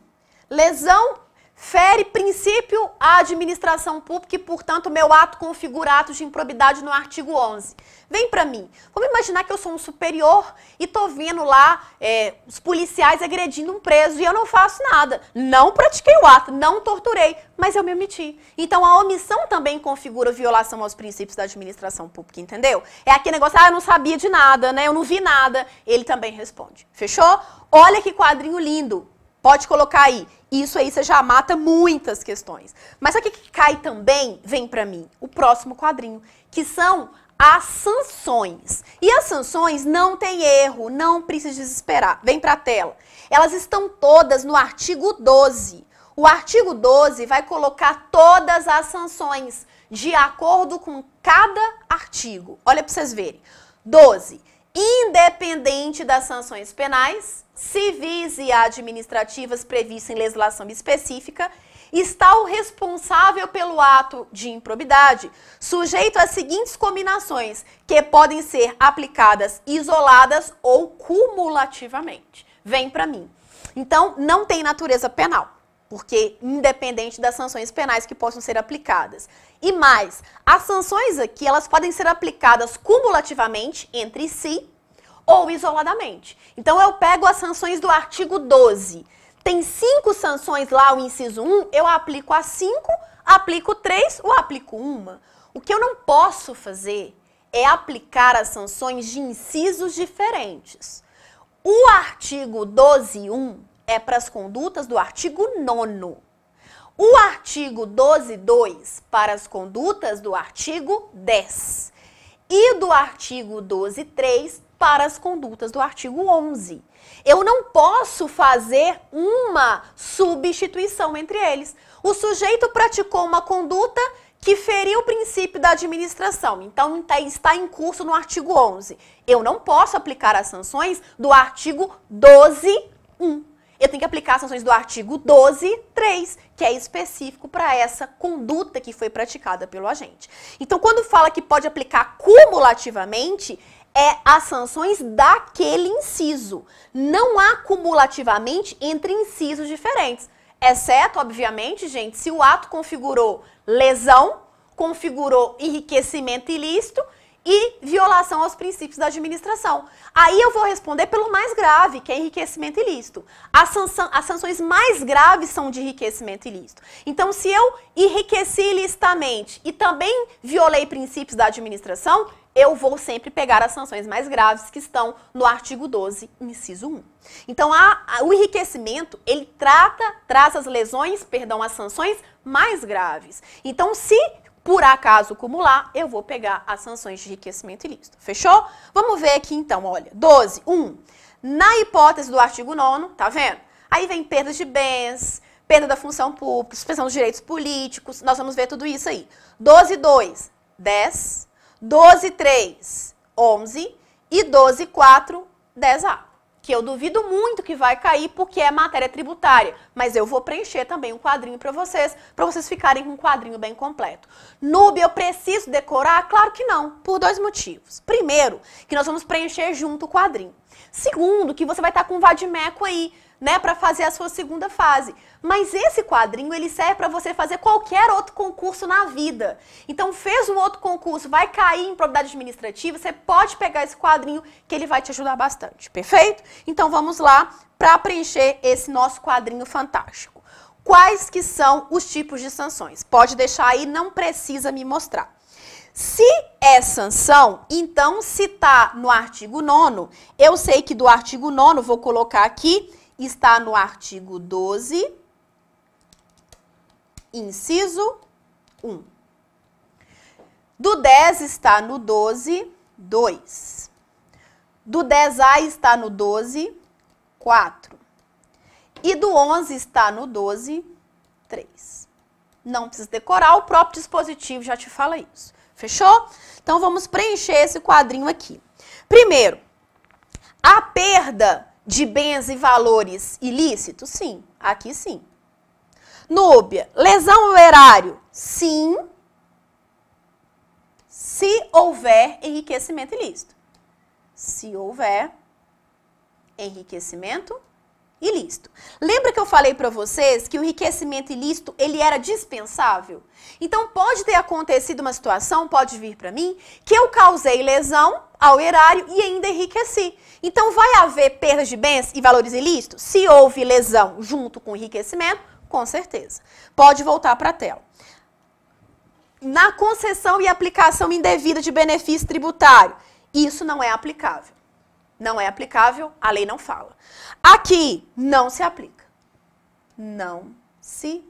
Lesão fere princípio à administração pública e, portanto, meu ato configura ato de improbidade no artigo 11. Vem pra mim. Vamos imaginar que eu sou um superior e tô vendo lá os policiais agredindo um preso e eu não faço nada. Não pratiquei o ato, não torturei, mas eu me omiti. Então, a omissão também configura violação aos princípios da administração pública, entendeu? É aquele negócio, eu não sabia de nada, né? Eu não vi nada. Ele também responde. Fechou? Olha que quadrinho lindo. Pode colocar aí. Isso aí você já mata muitas questões. Mas sabe o que cai também? Vem pra mim. O próximo quadrinho, que são as sanções. E as sanções não tem erro, não precisa desesperar. Vem pra tela. Elas estão todas no artigo 12. O artigo 12 vai colocar todas as sanções de acordo com cada artigo. Olha pra vocês verem. 12. Independente das sanções penais, civis e administrativas previstas em legislação específica, está o responsável pelo ato de improbidade sujeito às seguintes combinações, que podem ser aplicadas isoladas ou cumulativamente. Vem para mim. Então, não tem natureza penal, porque independente das sanções penais que possam ser aplicadas. E mais, as sanções aqui, elas podem ser aplicadas cumulativamente entre si ou isoladamente. Então, eu pego as sanções do artigo 12. Tem 5 sanções lá, o inciso 1, eu aplico as 5, aplico 3 ou aplico 1. O que eu não posso fazer é aplicar as sanções de incisos diferentes. O artigo 12.1 é para as condutas do artigo 9º. O artigo 12.2 para as condutas do artigo 10. E do artigo 12.3 para as condutas do artigo 11. Eu não posso fazer uma substituição entre eles. O sujeito praticou uma conduta que feriu o princípio da administração, então está em curso no artigo 11. Eu não posso aplicar as sanções do artigo 12.1. Eu tenho que aplicar as sanções do artigo 12.3, que é específico para essa conduta que foi praticada pelo agente. Então, quando fala que pode aplicar cumulativamente, é as sanções daquele inciso. Não há cumulativamente entre incisos diferentes. Exceto, obviamente, gente, se o ato configurou lesão, configurou enriquecimento ilícito e violação aos princípios da administração. Aí eu vou responder pelo mais grave, que é enriquecimento ilícito. As sanções mais graves são de enriquecimento ilícito. Então, se eu enriqueci ilicitamente e também violei princípios da administração, eu vou sempre pegar as sanções mais graves que estão no artigo 12, inciso 1. Então, o enriquecimento, ele traz as lesões, as sanções mais graves. Então, se por acaso acumular, eu vou pegar as sanções de enriquecimento ilícito. Fechou? Vamos ver aqui então, olha. 12.1. Na hipótese do artigo 9º, tá vendo? Aí vem perda de bens, perda da função pública, suspensão dos direitos políticos, nós vamos ver tudo isso aí. 12.2, 10. 12.3, 11 e 12.4, 10A. Que eu duvido muito que vai cair porque é matéria tributária. Mas eu vou preencher também um quadrinho para vocês ficarem com um quadrinho bem completo. Nube, eu preciso decorar? Claro que não, por 2 motivos. Primeiro, que nós vamos preencher junto o quadrinho. Segundo, que você vai estar com um vadimeco aí, né, para fazer a sua segunda fase. Mas esse quadrinho, ele serve para você fazer qualquer outro concurso na vida. Então, fez um outro concurso, vai cair em probidade administrativa, você pode pegar esse quadrinho que ele vai te ajudar bastante, perfeito? Então, vamos lá para preencher esse nosso quadrinho fantástico. Quais que são os tipos de sanções? Pode deixar aí, não precisa me mostrar. Se é sanção, então, se está no artigo 9º, eu sei que do artigo 9º, vou colocar aqui, está no artigo 12, inciso 1. Do 10 está no 12, 2. Do 10A está no 12, 4. E do 11 está no 12, 3. Não precisa decorar, o próprio dispositivo já te fala isso. Fechou? Então, vamos preencher esse quadrinho aqui. Primeiro, a perda de bens e valores ilícitos? Sim, aqui sim. Núbia, lesão ao erário? Sim, se houver enriquecimento ilícito. Se houver enriquecimento ilícito. Lembra que eu falei para vocês que o enriquecimento ilícito, ele era dispensável? Então, pode ter acontecido uma situação, pode vir para mim, que eu causei lesão ao erário e ainda enriqueci. Então, vai haver perda de bens e valores ilícitos? Se houve lesão junto com enriquecimento, com certeza. Pode voltar para a tela. Na concessão e aplicação indevida de benefício tributário, isso não é aplicável. Não é aplicável, a lei não fala. Aqui, não se aplica. Não se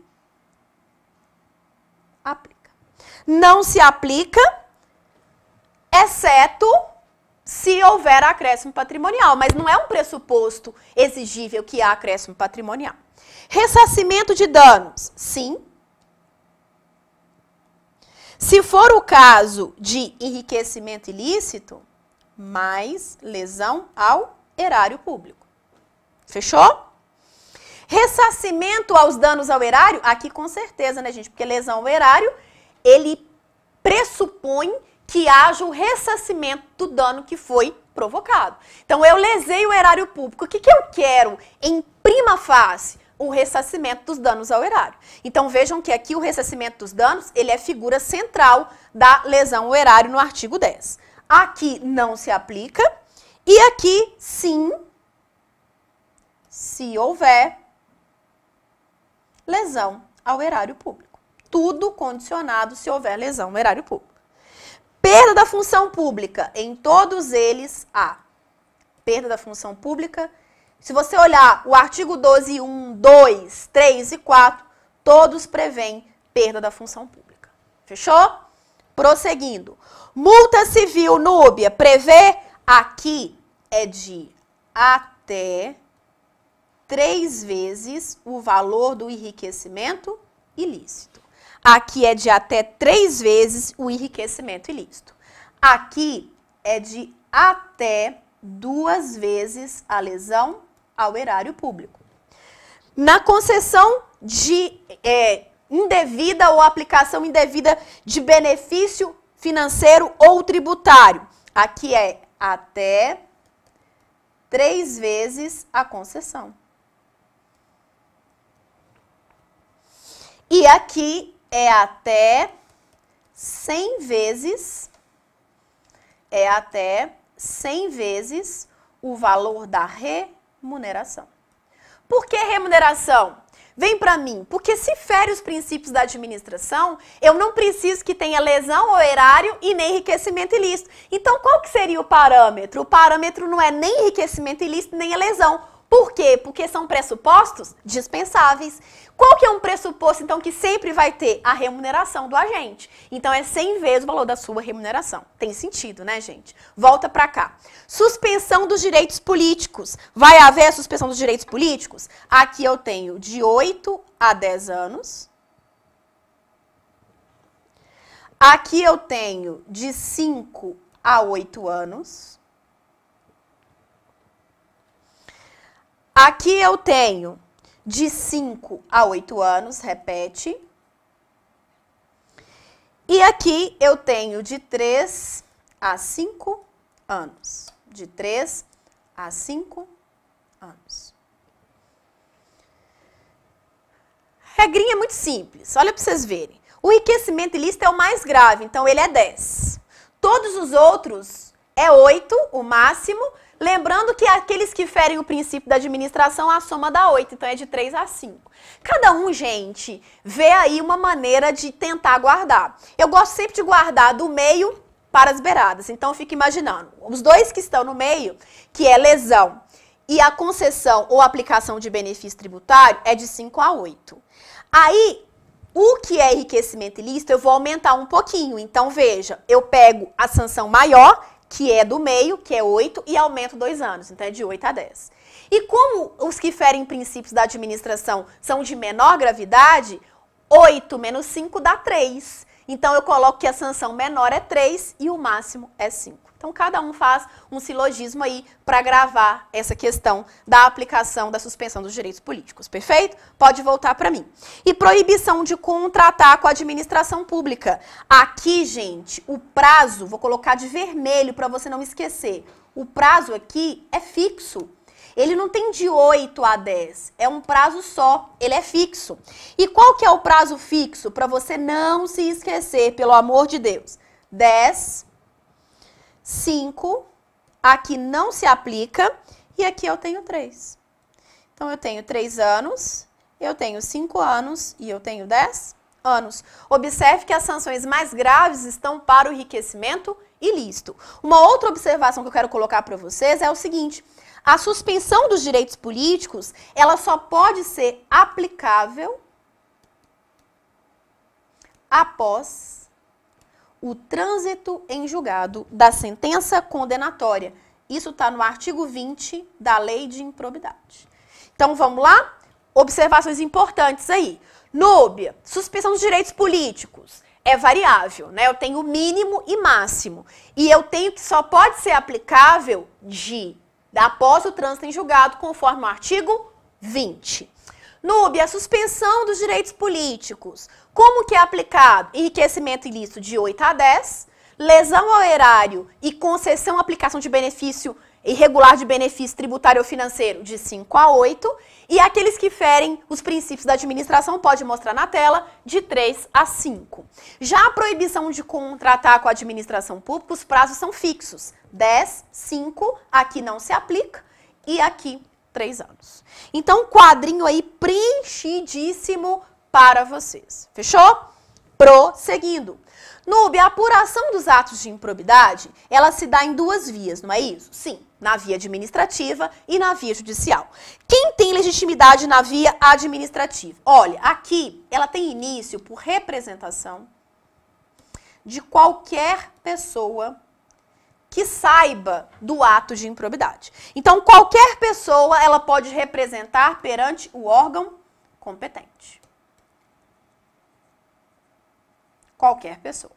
aplica. Não se aplica, exceto se houver acréscimo patrimonial. Mas não é um pressuposto exigível que há acréscimo patrimonial. Ressarcimento de danos, sim. Se for o caso de enriquecimento ilícito, mais lesão ao erário público. Fechou? Ressarcimento aos danos ao erário, aqui com certeza, né, gente? Porque lesão ao erário, ele pressupõe que haja o ressarcimento do dano que foi provocado. Então, eu lesei o erário público. O que eu quero em prima facie? O ressarcimento dos danos ao erário. Então, vejam que aqui o ressarcimento dos danos, ele é figura central da lesão ao erário no artigo 10. Aqui não se aplica e aqui sim, se houver lesão ao erário público. Tudo condicionado se houver lesão ao erário público. Perda da função pública, em todos eles há. Perda da função pública. Se você olhar o artigo 12, 1, 2, 3 e 4, todos prevêem perda da função pública. Fechou? Prosseguindo. Multa civil, Núbia, prevê, aqui é de até 3 vezes o valor do enriquecimento ilícito. Aqui é de até 3 vezes o enriquecimento ilícito. Aqui é de até 2 vezes a lesão ao erário público. Na concessão de indevida ou aplicação indevida de benefício financeiro ou tributário, aqui é até 3 vezes a concessão. E aqui é até 100 vezes, o valor da remuneração. Por que remuneração? Vem para mim, porque se fere os princípios da administração, eu não preciso que tenha lesão ao erário e nem enriquecimento ilícito. Então, qual que seria o parâmetro? O parâmetro não é nem enriquecimento ilícito, nem a lesão. Por quê? Porque são pressupostos dispensáveis. Qual que é um pressuposto, então, que sempre vai ter? A remuneração do agente. Então, é 100 vezes o valor da sua remuneração. Tem sentido, né, gente? Volta pra cá. Suspensão dos direitos políticos. Vai haver a suspensão dos direitos políticos? Aqui eu tenho de 8 a 10 anos. Aqui eu tenho de 5 a 8 anos. Aqui eu tenho de 5 a 8 anos, repete. E aqui eu tenho de 3 a 5 anos. De 3 a 5 anos. Regrinha muito simples, olha para vocês verem. O enriquecimento ilícito é o mais grave, então ele é 10. Todos os outros é 8, o máximo. Lembrando que aqueles que ferem o princípio da administração, a soma dá 8, então é de 3 a 5. Cada um, gente, vê aí uma maneira de tentar guardar. Eu gosto sempre de guardar do meio para as beiradas, então eu fico imaginando. Os dois que estão no meio, que é lesão e a concessão ou aplicação de benefício tributário, é de 5 a 8. Aí, o que é enriquecimento ilícito, eu vou aumentar um pouquinho. Então, veja, eu pego a sanção maior, que é do meio, que é 8, e aumento 2 anos, então é de 8 a 10. E como os que ferem princípios da administração são de menor gravidade, 8 menos 5 dá 3. Então, eu coloco que a sanção menor é 3 e o máximo é 5. Então, cada um faz um silogismo aí para gravar essa questão da aplicação da suspensão dos direitos políticos, perfeito? Pode voltar para mim. E proibição de contratar com a administração pública. Aqui, gente, o prazo, vou colocar de vermelho para você não esquecer. O prazo aqui é fixo. Ele não tem de 8 a 10, é um prazo só, ele é fixo. E qual que é o prazo fixo para você não se esquecer, pelo amor de Deus? 10, 5, aqui não se aplica e aqui eu tenho 3. Então, eu tenho 3 anos, eu tenho 5 anos e eu tenho 10 anos. Observe que as sanções mais graves estão para o enriquecimento ilícito. Uma outra observação que eu quero colocar para vocês é o seguinte: a suspensão dos direitos políticos, ela só pode ser aplicável após o trânsito em julgado da sentença condenatória. Isso está no artigo 20 da Lei de Improbidade. Então, vamos lá? Observações importantes aí. Núbia, suspensão dos direitos políticos é variável, né? Eu tenho mínimo e máximo. E eu tenho que só pode ser aplicável após o trânsito em julgado, conforme o artigo 20. Núbia, a suspensão dos direitos políticos. Como que é aplicado? Enriquecimento ilícito de 8 a 10, lesão ao erário e concessão, aplicação de benefício irregular de benefício tributário ou financeiro de 5 a 8, e aqueles que ferem os princípios da administração, pode mostrar na tela, de 3 a 5. Já a proibição de contratar com a administração pública, os prazos são fixos. 10, 5, aqui não se aplica, e aqui 3 anos. Então, quadrinho aí preenchidíssimo para vocês. Fechou? Prosseguindo. Núbia, a apuração dos atos de improbidade, ela se dá em 2 vias, não é isso? Sim, na via administrativa e na via judicial. Quem tem legitimidade na via administrativa? Olha, aqui ela tem início por representação de qualquer pessoa que saiba do ato de improbidade. Então, qualquer pessoa, ela pode representar perante o órgão competente. Qualquer pessoa.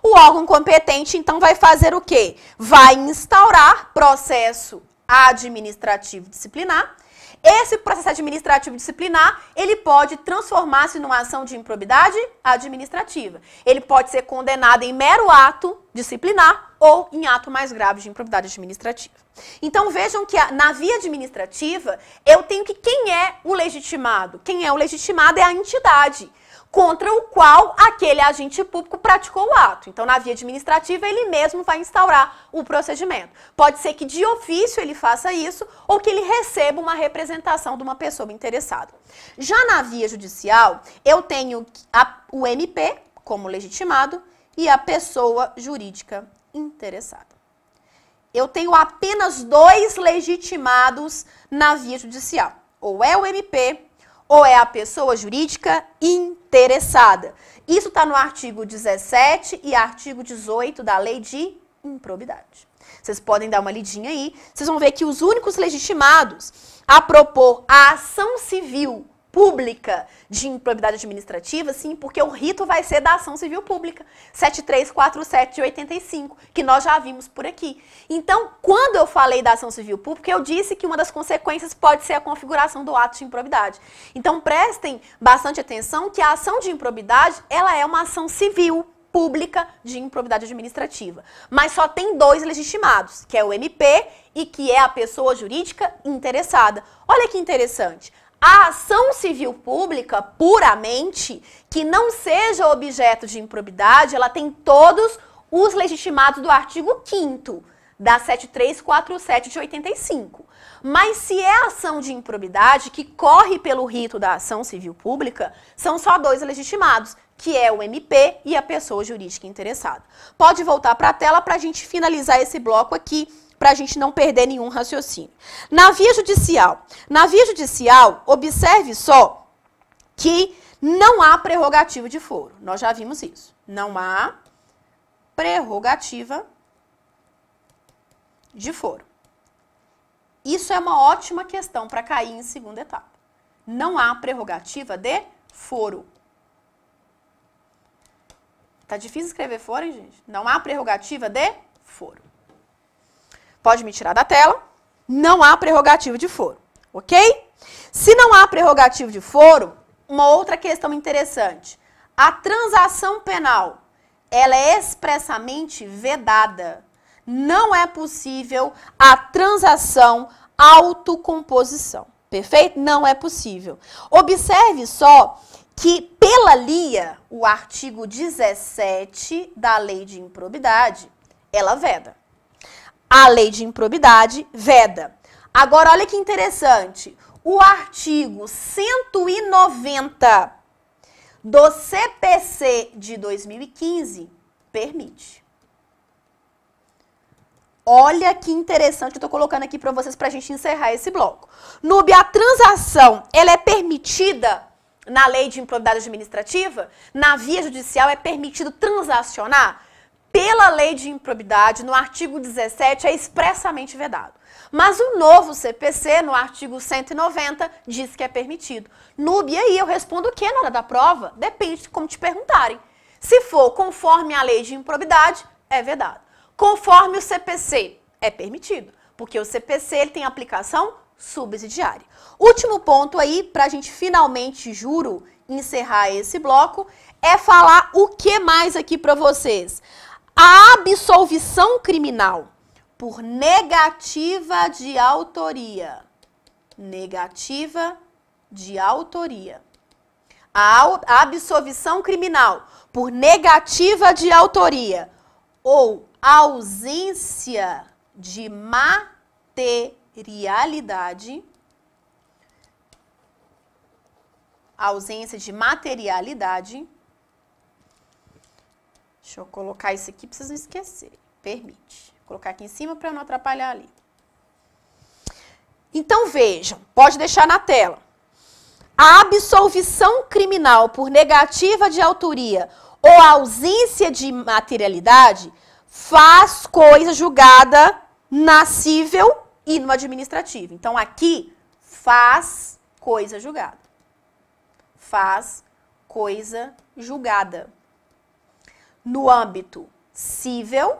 O órgão competente, então, vai fazer o quê? Vai instaurar processo administrativo disciplinar. Esse processo administrativo disciplinar, ele pode transformar-se numa ação de improbidade administrativa. Ele pode ser condenado em mero ato disciplinar ou em ato mais grave de improbidade administrativa. Então, vejam que na via administrativa, eu tenho que quem é o legitimado? Quem é o legitimado é a entidade contra o qual aquele agente público praticou o ato. Então, na via administrativa, ele mesmo vai instaurar o procedimento. Pode ser que de ofício ele faça isso ou que ele receba uma representação de uma pessoa interessada. Já na via judicial, eu tenho o MP como legitimado e a pessoa jurídica interessada. Eu tenho apenas 2 legitimados na via judicial. Ou é o MP ou é a pessoa jurídica interessada. Isso está no artigo 17 e artigo 18 da Lei de Improbidade. Vocês podem dar uma lidinha aí. Vocês vão ver que os únicos legitimados a propor a ação civil pública de improbidade administrativa, sim, porque o rito vai ser da ação civil pública, 7347 de 85, que nós já vimos por aqui. Então, quando eu falei da ação civil pública, eu disse que uma das consequências pode ser a configuração do ato de improbidade. Então, prestem bastante atenção que a ação de improbidade, ela é uma ação civil pública de improbidade administrativa. Mas só tem 2 legitimados, que é o MP e que é a pessoa jurídica interessada. Olha que interessante. A ação civil pública, puramente, que não seja objeto de improbidade, ela tem todos os legitimados do artigo 5º da 7347 de 85. Mas se é ação de improbidade que corre pelo rito da ação civil pública, são só 2 legitimados, que é o MP e a pessoa jurídica interessada. Pode voltar para a tela para a gente finalizar esse bloco aqui, para a gente não perder nenhum raciocínio. Na via judicial, observe só que não há prerrogativa de foro. Nós já vimos isso. Não há prerrogativa de foro. Isso é uma ótima questão para cair em segunda etapa. Não há prerrogativa de foro. Tá difícil escrever foro, hein, gente? Não há prerrogativa de foro. Pode me tirar da tela. Não há prerrogativa de foro, ok? Se não há prerrogativa de foro, uma outra questão interessante. A transação penal, ela é expressamente vedada. Não é possível a transação autocomposição. Perfeito? Não é possível. Observe só que pela LIA, o artigo 17 da Lei de Improbidade, ela veda. A Lei de Improbidade veda. Agora, olha que interessante. O artigo 190 do CPC de 2015 permite. Olha que interessante, eu estou colocando aqui para vocês para a gente encerrar esse bloco. Núbia, a transação, ela é permitida na lei de improbidade administrativa? Na via judicial é permitido transacionar? Pela lei de improbidade, no artigo 17, é expressamente vedado. Mas o novo CPC, no artigo 190, diz que é permitido. Núbia, e aí eu respondo o quê na hora da prova? Depende de como te perguntarem. Se for conforme a lei de improbidade, é vedado. Conforme o CPC, é permitido, porque o CPC ele tem aplicação subsidiária. Último ponto aí, para a gente finalmente, juro, encerrar esse bloco, é falar o que mais aqui para vocês. A absolvição criminal por negativa de autoria. Negativa de autoria. A absolvição criminal por negativa de autoria ou ausência de materialidade, deixa eu colocar isso aqui para vocês não esquecerem, permite. Vou colocar aqui em cima para não atrapalhar ali. Então vejam, pode deixar na tela. A absolvição criminal por negativa de autoria ou ausência de materialidade faz coisa julgada na cível e no administrativo. Então, aqui, faz coisa julgada. Faz coisa julgada. No âmbito cível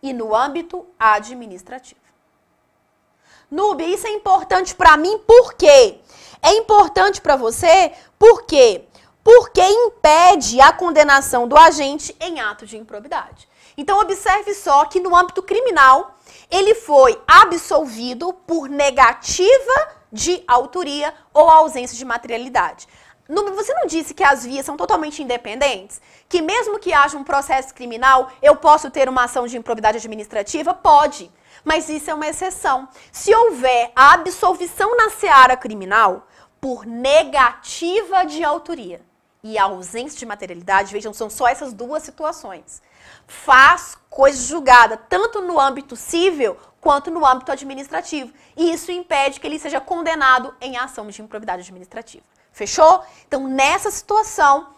e no âmbito administrativo. Núbia, isso é importante para mim por quê? É importante para você por quê? Porque impede a condenação do agente em ato de improbidade. Então, observe só que no âmbito criminal, ele foi absolvido por negativa de autoria ou ausência de materialidade. Você não disse que as vias são totalmente independentes? Que mesmo que haja um processo criminal, eu posso ter uma ação de improbidade administrativa? Pode, mas isso é uma exceção. Se houver a absolvição na seara criminal por negativa de autoria e a ausência de materialidade, vejam, são só essas duas situações. Faz coisa julgada, tanto no âmbito civil quanto no âmbito administrativo. E isso impede que ele seja condenado em ação de improbidade administrativa. Fechou? Então, nessa situação,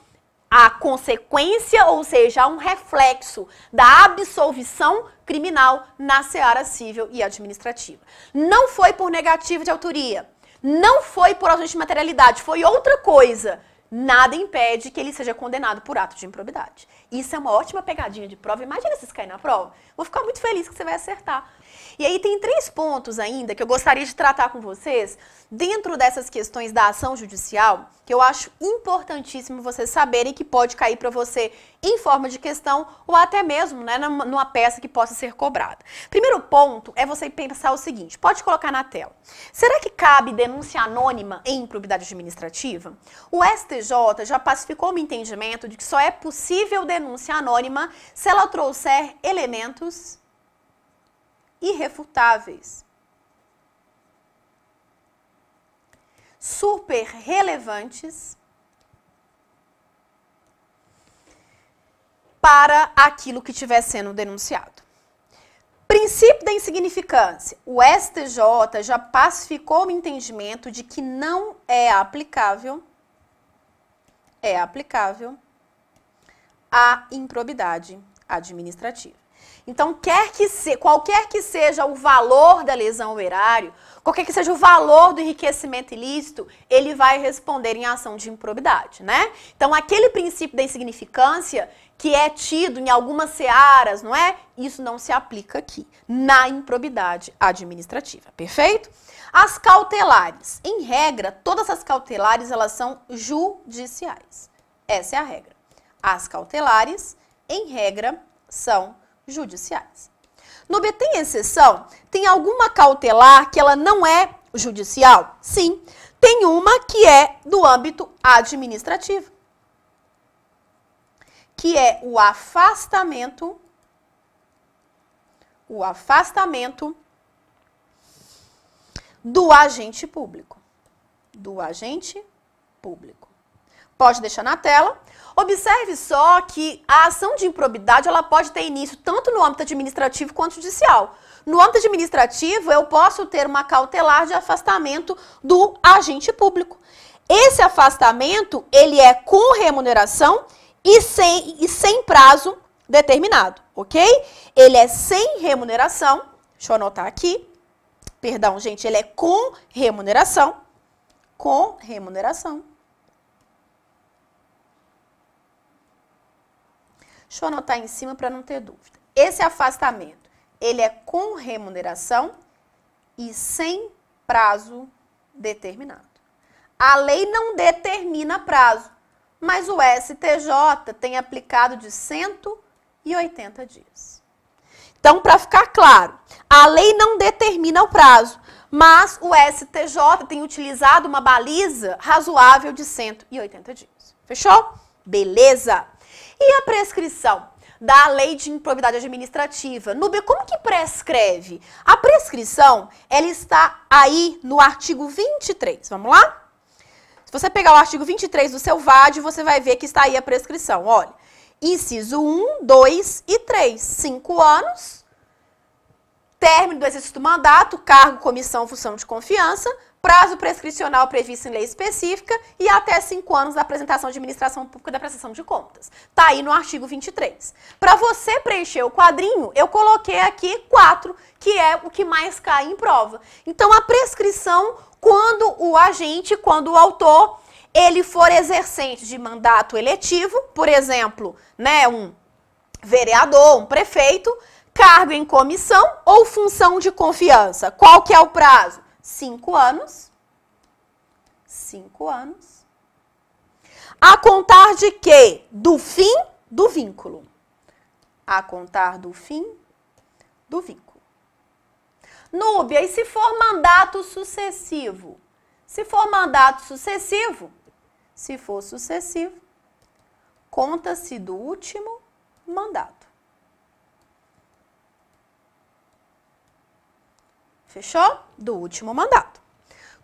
a consequência, ou seja, um reflexo da absolvição criminal na seara civil e administrativa. Não foi por negativa de autoria, não foi por ausência de materialidade, foi outra coisa. Nada impede que ele seja condenado por ato de improbidade. Isso é uma ótima pegadinha de prova. Imagina se isso cair na prova. Vou ficar muito feliz que você vai acertar. E aí tem 3 pontos ainda que eu gostaria de tratar com vocês dentro dessas questões da ação judicial, que eu acho importantíssimo vocês saberem que pode cair para você em forma de questão ou até mesmo, né, numa peça que possa ser cobrada. Primeiro ponto é você pensar o seguinte, pode colocar na tela. Será que cabe denúncia anônima em improbidade administrativa? O STJ já pacificou o entendimento de que só é possível denúncia anônima se ela trouxer elementos irrefutáveis, super relevantes para aquilo que estiver sendo denunciado. Princípio da insignificância. O STJ já pacificou o entendimento de que não é aplicável a improbidade administrativa. Então, qualquer que seja o valor da lesão ao erário, qualquer que seja o valor do enriquecimento ilícito, ele vai responder em ação de improbidade, né? Então, aquele princípio da insignificância que é tido em algumas searas, não é? Isso não se aplica aqui, na improbidade administrativa, perfeito? As cautelares, em regra, todas as cautelares, elas são judiciais. Essa é a regra. As cautelares, em regra, são judiciais. No B tem exceção? Tem alguma cautelar que ela não é judicial? Sim. Tem uma que é do âmbito administrativo, que é o afastamento do agente público. Do agente público. Pode deixar na tela. Observe só que a ação de improbidade ela pode ter início tanto no âmbito administrativo quanto judicial. No âmbito administrativo, eu posso ter uma cautelar de afastamento do agente público. Esse afastamento, ele é com remuneração e sem prazo determinado, ok? Ele é sem remuneração, deixa eu anotar aqui, perdão, gente, ele é com remuneração, Deixa eu anotar em cima para não ter dúvida. Esse afastamento, ele é com remuneração e sem prazo determinado. A lei não determina prazo, mas o STJ tem aplicado de 180 dias. Então, para ficar claro, a lei não determina o prazo, mas o STJ tem utilizado uma baliza razoável de 180 dias. Fechou? Beleza! E a prescrição da lei de improbidade administrativa? Núbia, como que prescreve? A prescrição, ela está aí no artigo 23. Vamos lá? Se você pegar o artigo 23 do seu VAD, você vai ver que está aí a prescrição. Olha, inciso 1, 2 e 3. 5 anos, término do exercício do mandato, cargo, comissão, função de confiança, prazo prescricional previsto em lei específica e até 5 anos da apresentação de administração pública da prestação de contas. Tá aí no artigo 23. Para você preencher o quadrinho, eu coloquei aqui 4, que é o que mais cai em prova. Então, a prescrição, quando o autor, ele for exercente de mandato eletivo, por exemplo, né, um vereador, um prefeito, cargo em comissão ou função de confiança. Qual que é o prazo? 5 anos. 5 anos. A contar de quê? Do fim do vínculo. A contar do fim do vínculo. Núbia, e se for mandato sucessivo? Se for mandato sucessivo, se for sucessivo, conta-se do último mandato. Fechou? Do último mandato.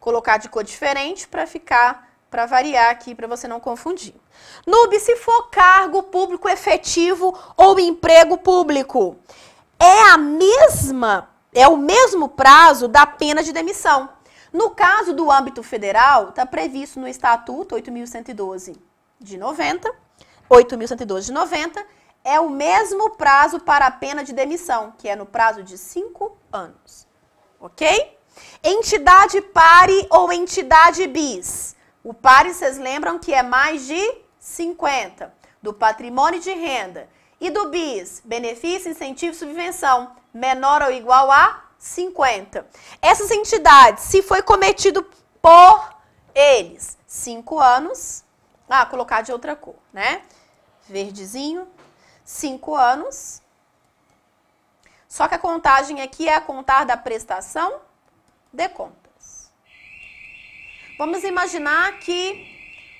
Colocar de cor diferente para variar aqui, para você não confundir. Núbia, se for cargo público efetivo ou emprego público, é o mesmo prazo da pena de demissão. No caso do âmbito federal, está previsto no Estatuto 8.112 de 90, é o mesmo prazo para a pena de demissão, que é no prazo de 5 anos. Ok? Entidade pare ou entidade bis. O pare, vocês lembram que é mais de 50. Do patrimônio de renda. E do bis, benefício, incentivo, subvenção, menor ou igual a 50. Essas entidades, se foi cometido por eles, 5 anos, colocar de outra cor, né? Verdezinho, 5 anos. Só que a contagem aqui é a contar da prestação de contas. Vamos imaginar que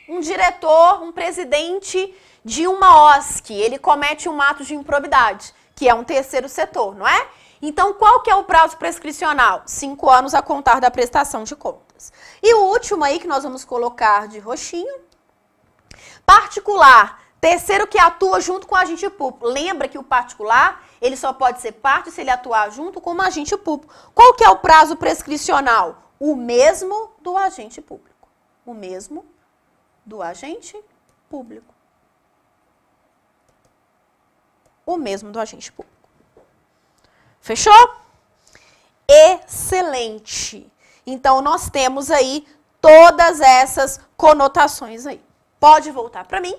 um diretor, um presidente de uma OSC, ele comete um ato de improbidade, que é um terceiro setor, não é? Então, qual que é o prazo prescricional? 5 anos a contar da prestação de contas. E o último aí que nós vamos colocar de roxinho, particular, terceiro que atua junto com o agente público. Lembra que o particular, ele só pode ser parte se ele atuar junto com o agente público. Qual que é o prazo prescricional? O mesmo do agente público. O mesmo do agente público. O mesmo do agente público. Fechou? Excelente. Então, nós temos aí todas essas conotações aí. Pode voltar para mim.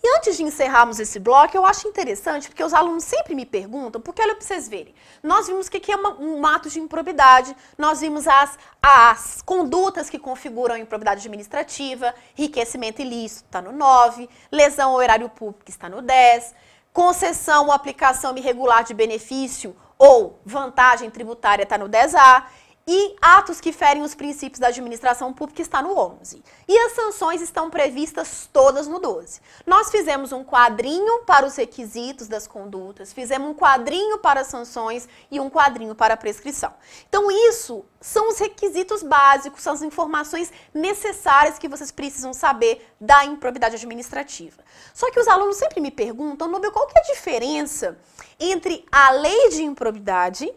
E antes de encerrarmos esse bloco, eu acho interessante, porque os alunos sempre me perguntam, porque olha para vocês verem, nós vimos o que é um ato de improbidade, nós vimos as condutas que configuram a improbidade administrativa, enriquecimento ilícito está no 9, lesão ao erário público está no 10, concessão ou aplicação irregular de benefício ou vantagem tributária está no 10A, e atos que ferem os princípios da administração pública está no 11. E as sanções estão previstas todas no 12. Nós fizemos um quadrinho para os requisitos das condutas, fizemos um quadrinho para as sanções e um quadrinho para a prescrição. Então isso são os requisitos básicos, são as informações necessárias que vocês precisam saber da improbidade administrativa. Só que os alunos sempre me perguntam, Nubia, qual que é a diferença entre a lei de improbidade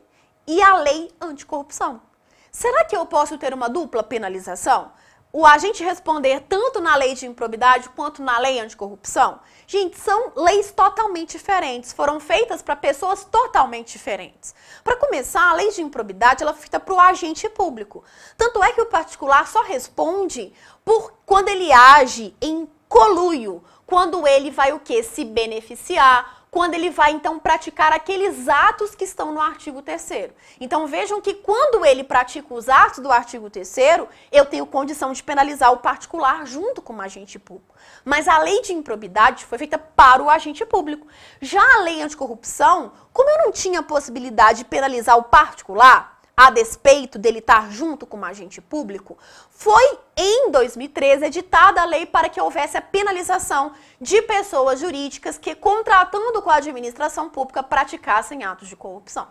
e a lei anticorrupção? Será que eu posso ter uma dupla penalização? O agente responder tanto na lei de improbidade quanto na lei anticorrupção? Gente, são leis totalmente diferentes, foram feitas para pessoas totalmente diferentes. Para começar, a lei de improbidade ela é feita para o agente público. Tanto é que o particular só responde por quando ele age em conluio, quando ele vai o quê? Se beneficiar, quando ele vai, então, praticar aqueles atos que estão no artigo 3º. Então, vejam que quando ele pratica os atos do artigo 3º, eu tenho condição de penalizar o particular junto com o agente público. Mas a lei de improbidade foi feita para o agente público. Já a lei anticorrupção, como eu não tinha possibilidade de penalizar o particular, a despeito dele estar junto com o agente público, foi em 2013 editada a lei para que houvesse a penalização de pessoas jurídicas que, contratando com a administração pública, praticassem atos de corrupção.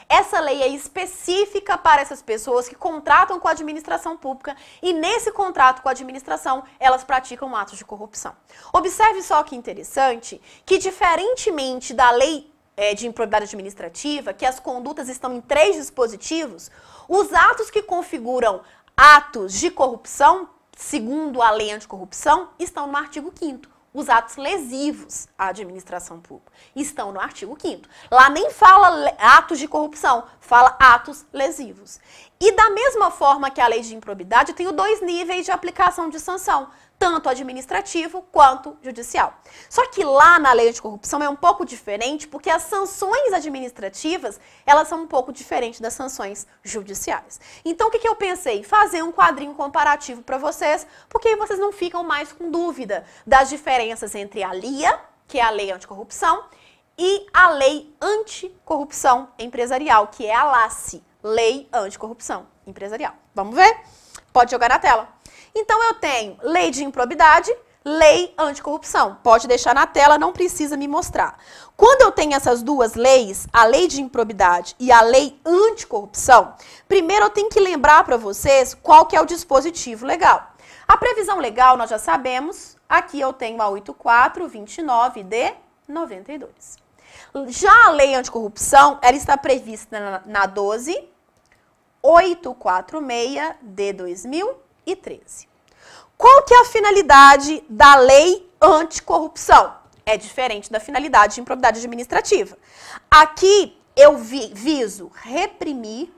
Essa lei é específica para essas pessoas que contratam com a administração pública e nesse contrato com a administração, elas praticam atos de corrupção. Observe só que interessante, que diferentemente da lei de improbidade administrativa, que as condutas estão em 3 dispositivos, os atos que configuram atos de corrupção, segundo a lei anticorrupção, estão no artigo 5º. Os atos lesivos à administração pública estão no artigo 5º. Lá nem fala atos de corrupção, fala atos lesivos. E da mesma forma que a lei de improbidade, tem 2 níveis de aplicação de sanção, tanto administrativo quanto judicial. Só que lá na lei anticorrupção é um pouco diferente, porque as sanções administrativas, elas são um pouco diferentes das sanções judiciais. Então, o que eu pensei? Fazer um quadrinho comparativo para vocês, porque aí vocês não ficam mais com dúvida das diferenças entre a LIA, que é a lei anticorrupção, e a lei anticorrupção empresarial, que é a LACE, Lei Anticorrupção Empresarial. Vamos ver? Pode jogar na tela. Então, eu tenho lei de improbidade, lei anticorrupção. Pode deixar na tela, não precisa me mostrar. Quando eu tenho essas duas leis, a lei de improbidade e a lei anticorrupção, primeiro eu tenho que lembrar para vocês qual que é o dispositivo legal. A previsão legal, nós já sabemos, aqui eu tenho a 8429 de 92. Já a lei anticorrupção, ela está prevista na 12846 de 2013. Qual que é a finalidade da lei anticorrupção? É diferente da finalidade de improbidade administrativa. Aqui eu viso reprimir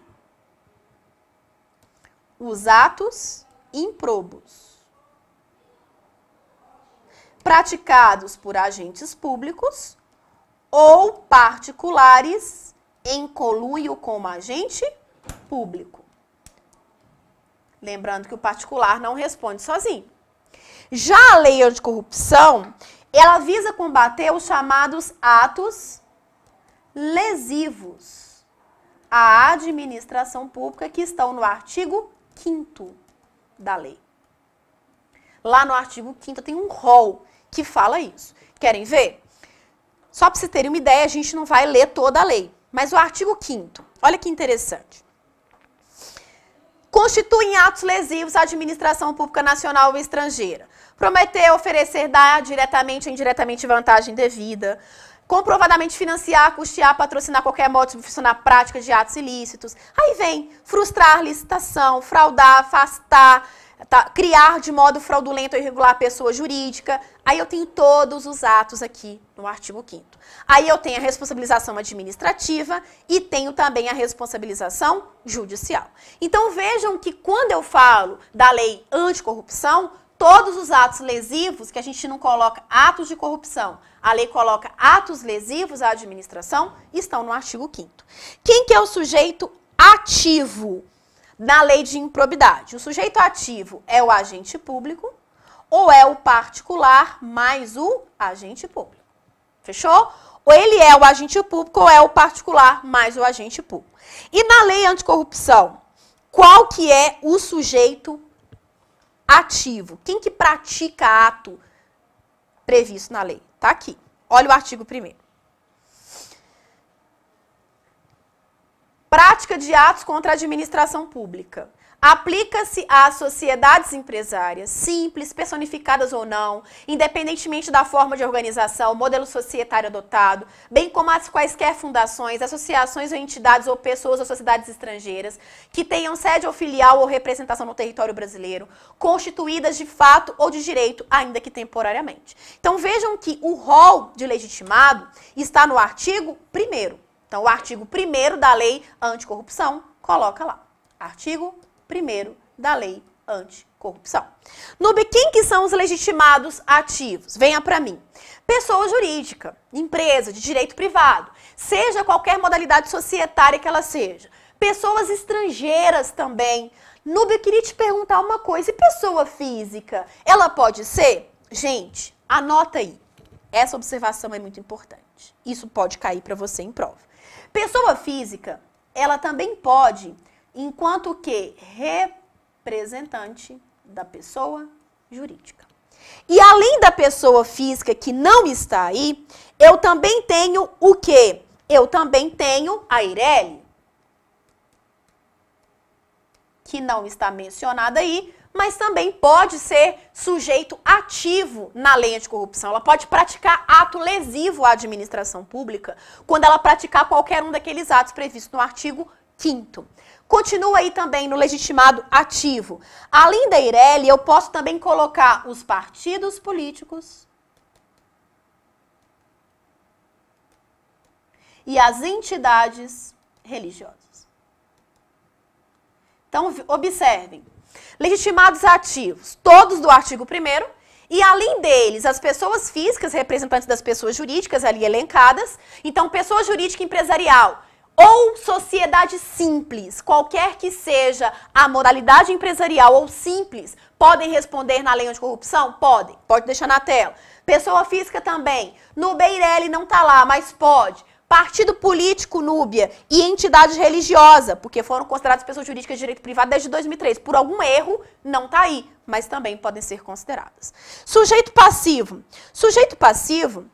os atos improbos praticados por agentes públicos ou particulares em conluio com o agente público. Lembrando que o particular não responde sozinho. Já a lei anticorrupção, ela visa combater os chamados atos lesivos à administração pública que estão no artigo 5º da lei. Lá no artigo 5º tem um rol que fala isso. Querem ver? Só para vocês terem uma ideia, a gente não vai ler toda a lei. Mas o artigo 5º, olha que interessante. Constituem atos lesivos à administração pública nacional ou estrangeira. Prometer, oferecer, dar diretamente ou indiretamente vantagem devida. Comprovadamente financiar, custear, patrocinar qualquer modo de funcionar prática de atos ilícitos. Aí vem frustrar licitação, fraudar, afastar, Tá? Criar de modo fraudulento ou irregular a pessoa jurídica. Aí eu tenho todos os atos aqui no artigo 5º. Aí eu tenho a responsabilização administrativa e tenho também a responsabilização judicial. Então vejam que quando eu falo da lei anticorrupção, todos os atos lesivos, que a gente não coloca atos de corrupção, a lei coloca atos lesivos à administração, estão no artigo 5º. Quem que é o sujeito ativo na lei de improbidade? O sujeito ativo é o agente público ou é o particular mais o agente público? Fechou? Ou ele é o agente público ou é o particular mais o agente público. E na lei anticorrupção, qual que é o sujeito ativo? Quem que pratica ato previsto na lei? Tá aqui. Olha o artigo 1º. Prática de atos contra a administração pública. Aplica-se às sociedades empresárias, simples, personificadas ou não, independentemente da forma de organização, modelo societário adotado, bem como as quaisquer fundações, associações ou entidades ou pessoas ou sociedades estrangeiras que tenham sede ou filial ou representação no território brasileiro, constituídas de fato ou de direito, ainda que temporariamente. Então vejam que o rol de legitimado está no artigo 1º. Então o artigo 1º da lei anticorrupção, coloca lá. Artigo 1º da lei anticorrupção. Nube, quem que são os legitimados ativos? Venha para mim. Pessoa jurídica, empresa de direito privado, seja qualquer modalidade societária que ela seja. Pessoas estrangeiras também. Nube, eu queria te perguntar uma coisa. E pessoa física, ela pode ser? Gente, anota aí. Essa observação é muito importante. Isso pode cair para você em prova. Pessoa física, ela também pode, enquanto que representante da pessoa jurídica. E além da pessoa física que não está aí, eu também tenho o quê? Eu também tenho a Eireli, que não está mencionada aí, mas também pode ser sujeito ativo na lei anticorrupção. Ela pode praticar ato lesivo à administração pública quando ela praticar qualquer um daqueles atos previstos no artigo 5º. Continua aí também no legitimado ativo. Além da Eireli, eu posso também colocar os partidos políticos e as entidades religiosas. Então, observem. Legitimados ativos, todos do artigo 1º, e além deles, as pessoas físicas, representantes das pessoas jurídicas ali elencadas. Então, pessoa jurídica empresarial ou sociedade simples, qualquer que seja a modalidade empresarial ou simples, podem responder na lei anticorrupção? Podem, pode deixar na tela. Pessoa física também. No Eireli não está lá, mas pode. Partido político, Núbia, e entidade religiosa, porque foram consideradas pessoas jurídicas de direito privado desde 2003. Por algum erro, não está aí, mas também podem ser consideradas. Sujeito passivo. Sujeito passivo,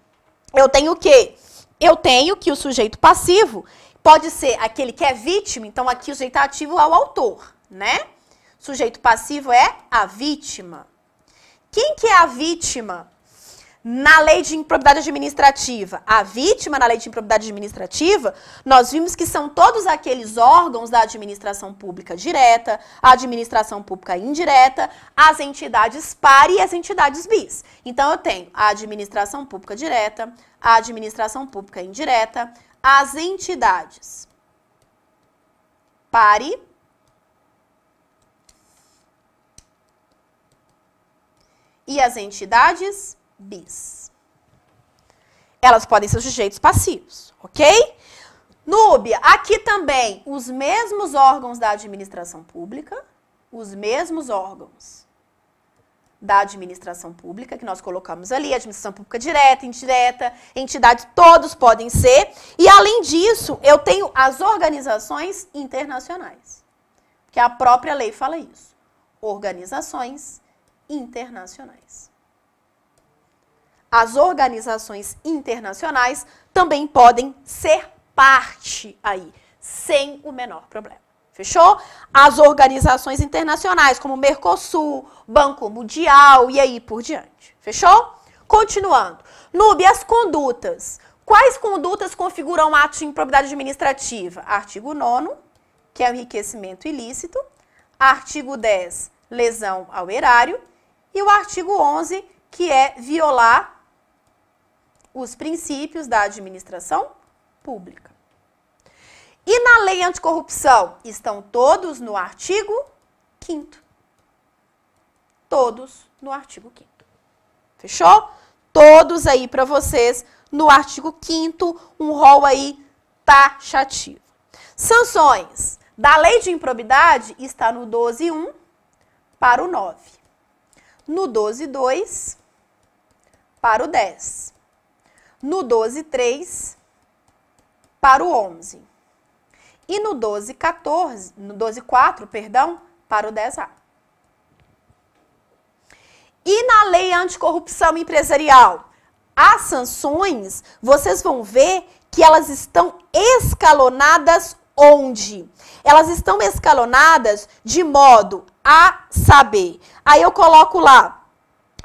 eu tenho o quê? Eu tenho que o sujeito passivo pode ser aquele que é vítima, então aqui o sujeito ativo é o autor, né? Sujeito passivo é a vítima. Quem que é a vítima? Na lei de improbidade administrativa, a vítima na lei de improbidade administrativa, nós vimos que são todos aqueles órgãos da administração pública direta, a administração pública indireta, as entidades par e as entidades bis. Então, eu tenho a administração pública direta, a administração pública indireta, as entidades pare e as entidades bis. Elas podem ser sujeitos passivos, ok? Núbia, aqui também os mesmos órgãos da administração pública, os mesmos órgãos da administração pública que nós colocamos ali, administração pública direta, indireta, entidades, todos podem ser. E além disso, eu tenho as organizações internacionais, que a própria lei fala isso. Organizações internacionais. As organizações internacionais também podem ser parte aí, sem o menor problema. Fechou? As organizações internacionais, como o Mercosul, Banco Mundial e aí por diante. Fechou? Continuando. Núbia, as condutas. Quais condutas configuram atos de improbidade administrativa? Artigo 9º, que é o enriquecimento ilícito. Artigo 10, lesão ao erário, e o artigo 11, que é violar os princípios da administração pública. E na lei anticorrupção, estão todos no artigo 5º. Todos no artigo 5º. Fechou? Todos aí para vocês no artigo 5º, um rol aí taxativo. Sanções da lei de improbidade está no 12.1 para o 9. No 12.2 para o 10. No 12.3 para o 11. E no 12.4, perdão, para o 10A. E na lei anticorrupção empresarial, as sanções, vocês vão ver que elas estão escalonadas onde? Elas estão escalonadas de modo a saber. Aí eu coloco lá,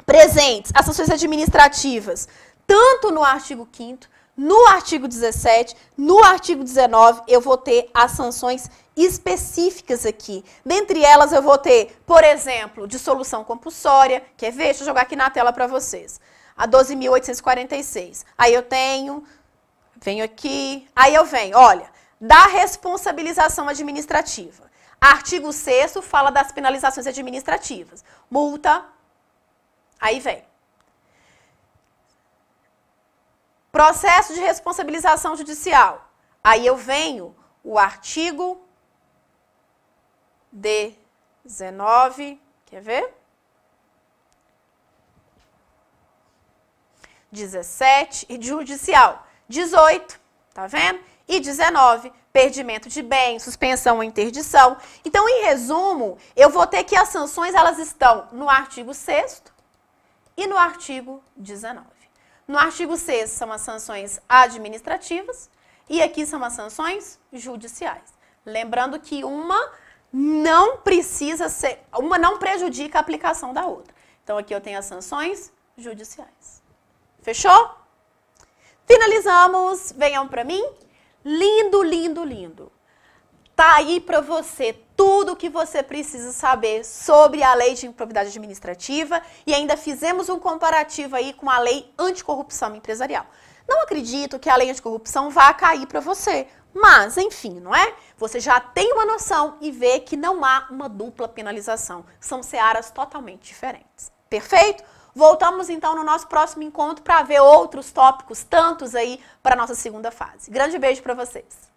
presentes, as sanções administrativas, tanto no artigo 5º, no artigo 17, no artigo 19, eu vou ter as sanções específicas aqui. Dentre elas, eu vou ter, por exemplo, dissolução compulsória. Quer ver? Deixa eu jogar aqui na tela para vocês. A 12.846. Aí eu venho aqui, aí eu venho, olha, da responsabilização administrativa. Artigo 6º fala das penalizações administrativas. Multa, aí vem. Processo de responsabilização judicial. Aí eu venho o artigo 19, quer ver? 17 e judicial. 18, tá vendo? E 19, perdimento de bem, suspensão ou interdição. Então, em resumo, eu vou ter que as sanções elas estão no artigo 6º e no artigo 19. No artigo 6º são as sanções administrativas e aqui são as sanções judiciais. Lembrando que uma não prejudica a aplicação da outra. Então aqui eu tenho as sanções judiciais. Fechou? Finalizamos. Venham para mim. Lindo, lindo, lindo. Tá aí para você tudo o que você precisa saber sobre a lei de improbidade administrativa e ainda fizemos um comparativo aí com a lei anticorrupção empresarial. Não acredito que a lei anticorrupção vá cair para você, mas enfim, não é? Você já tem uma noção e vê que não há uma dupla penalização. São searas totalmente diferentes. Perfeito? Voltamos então no nosso próximo encontro para ver outros tópicos, tantos aí para a nossa segunda fase. Grande beijo para vocês!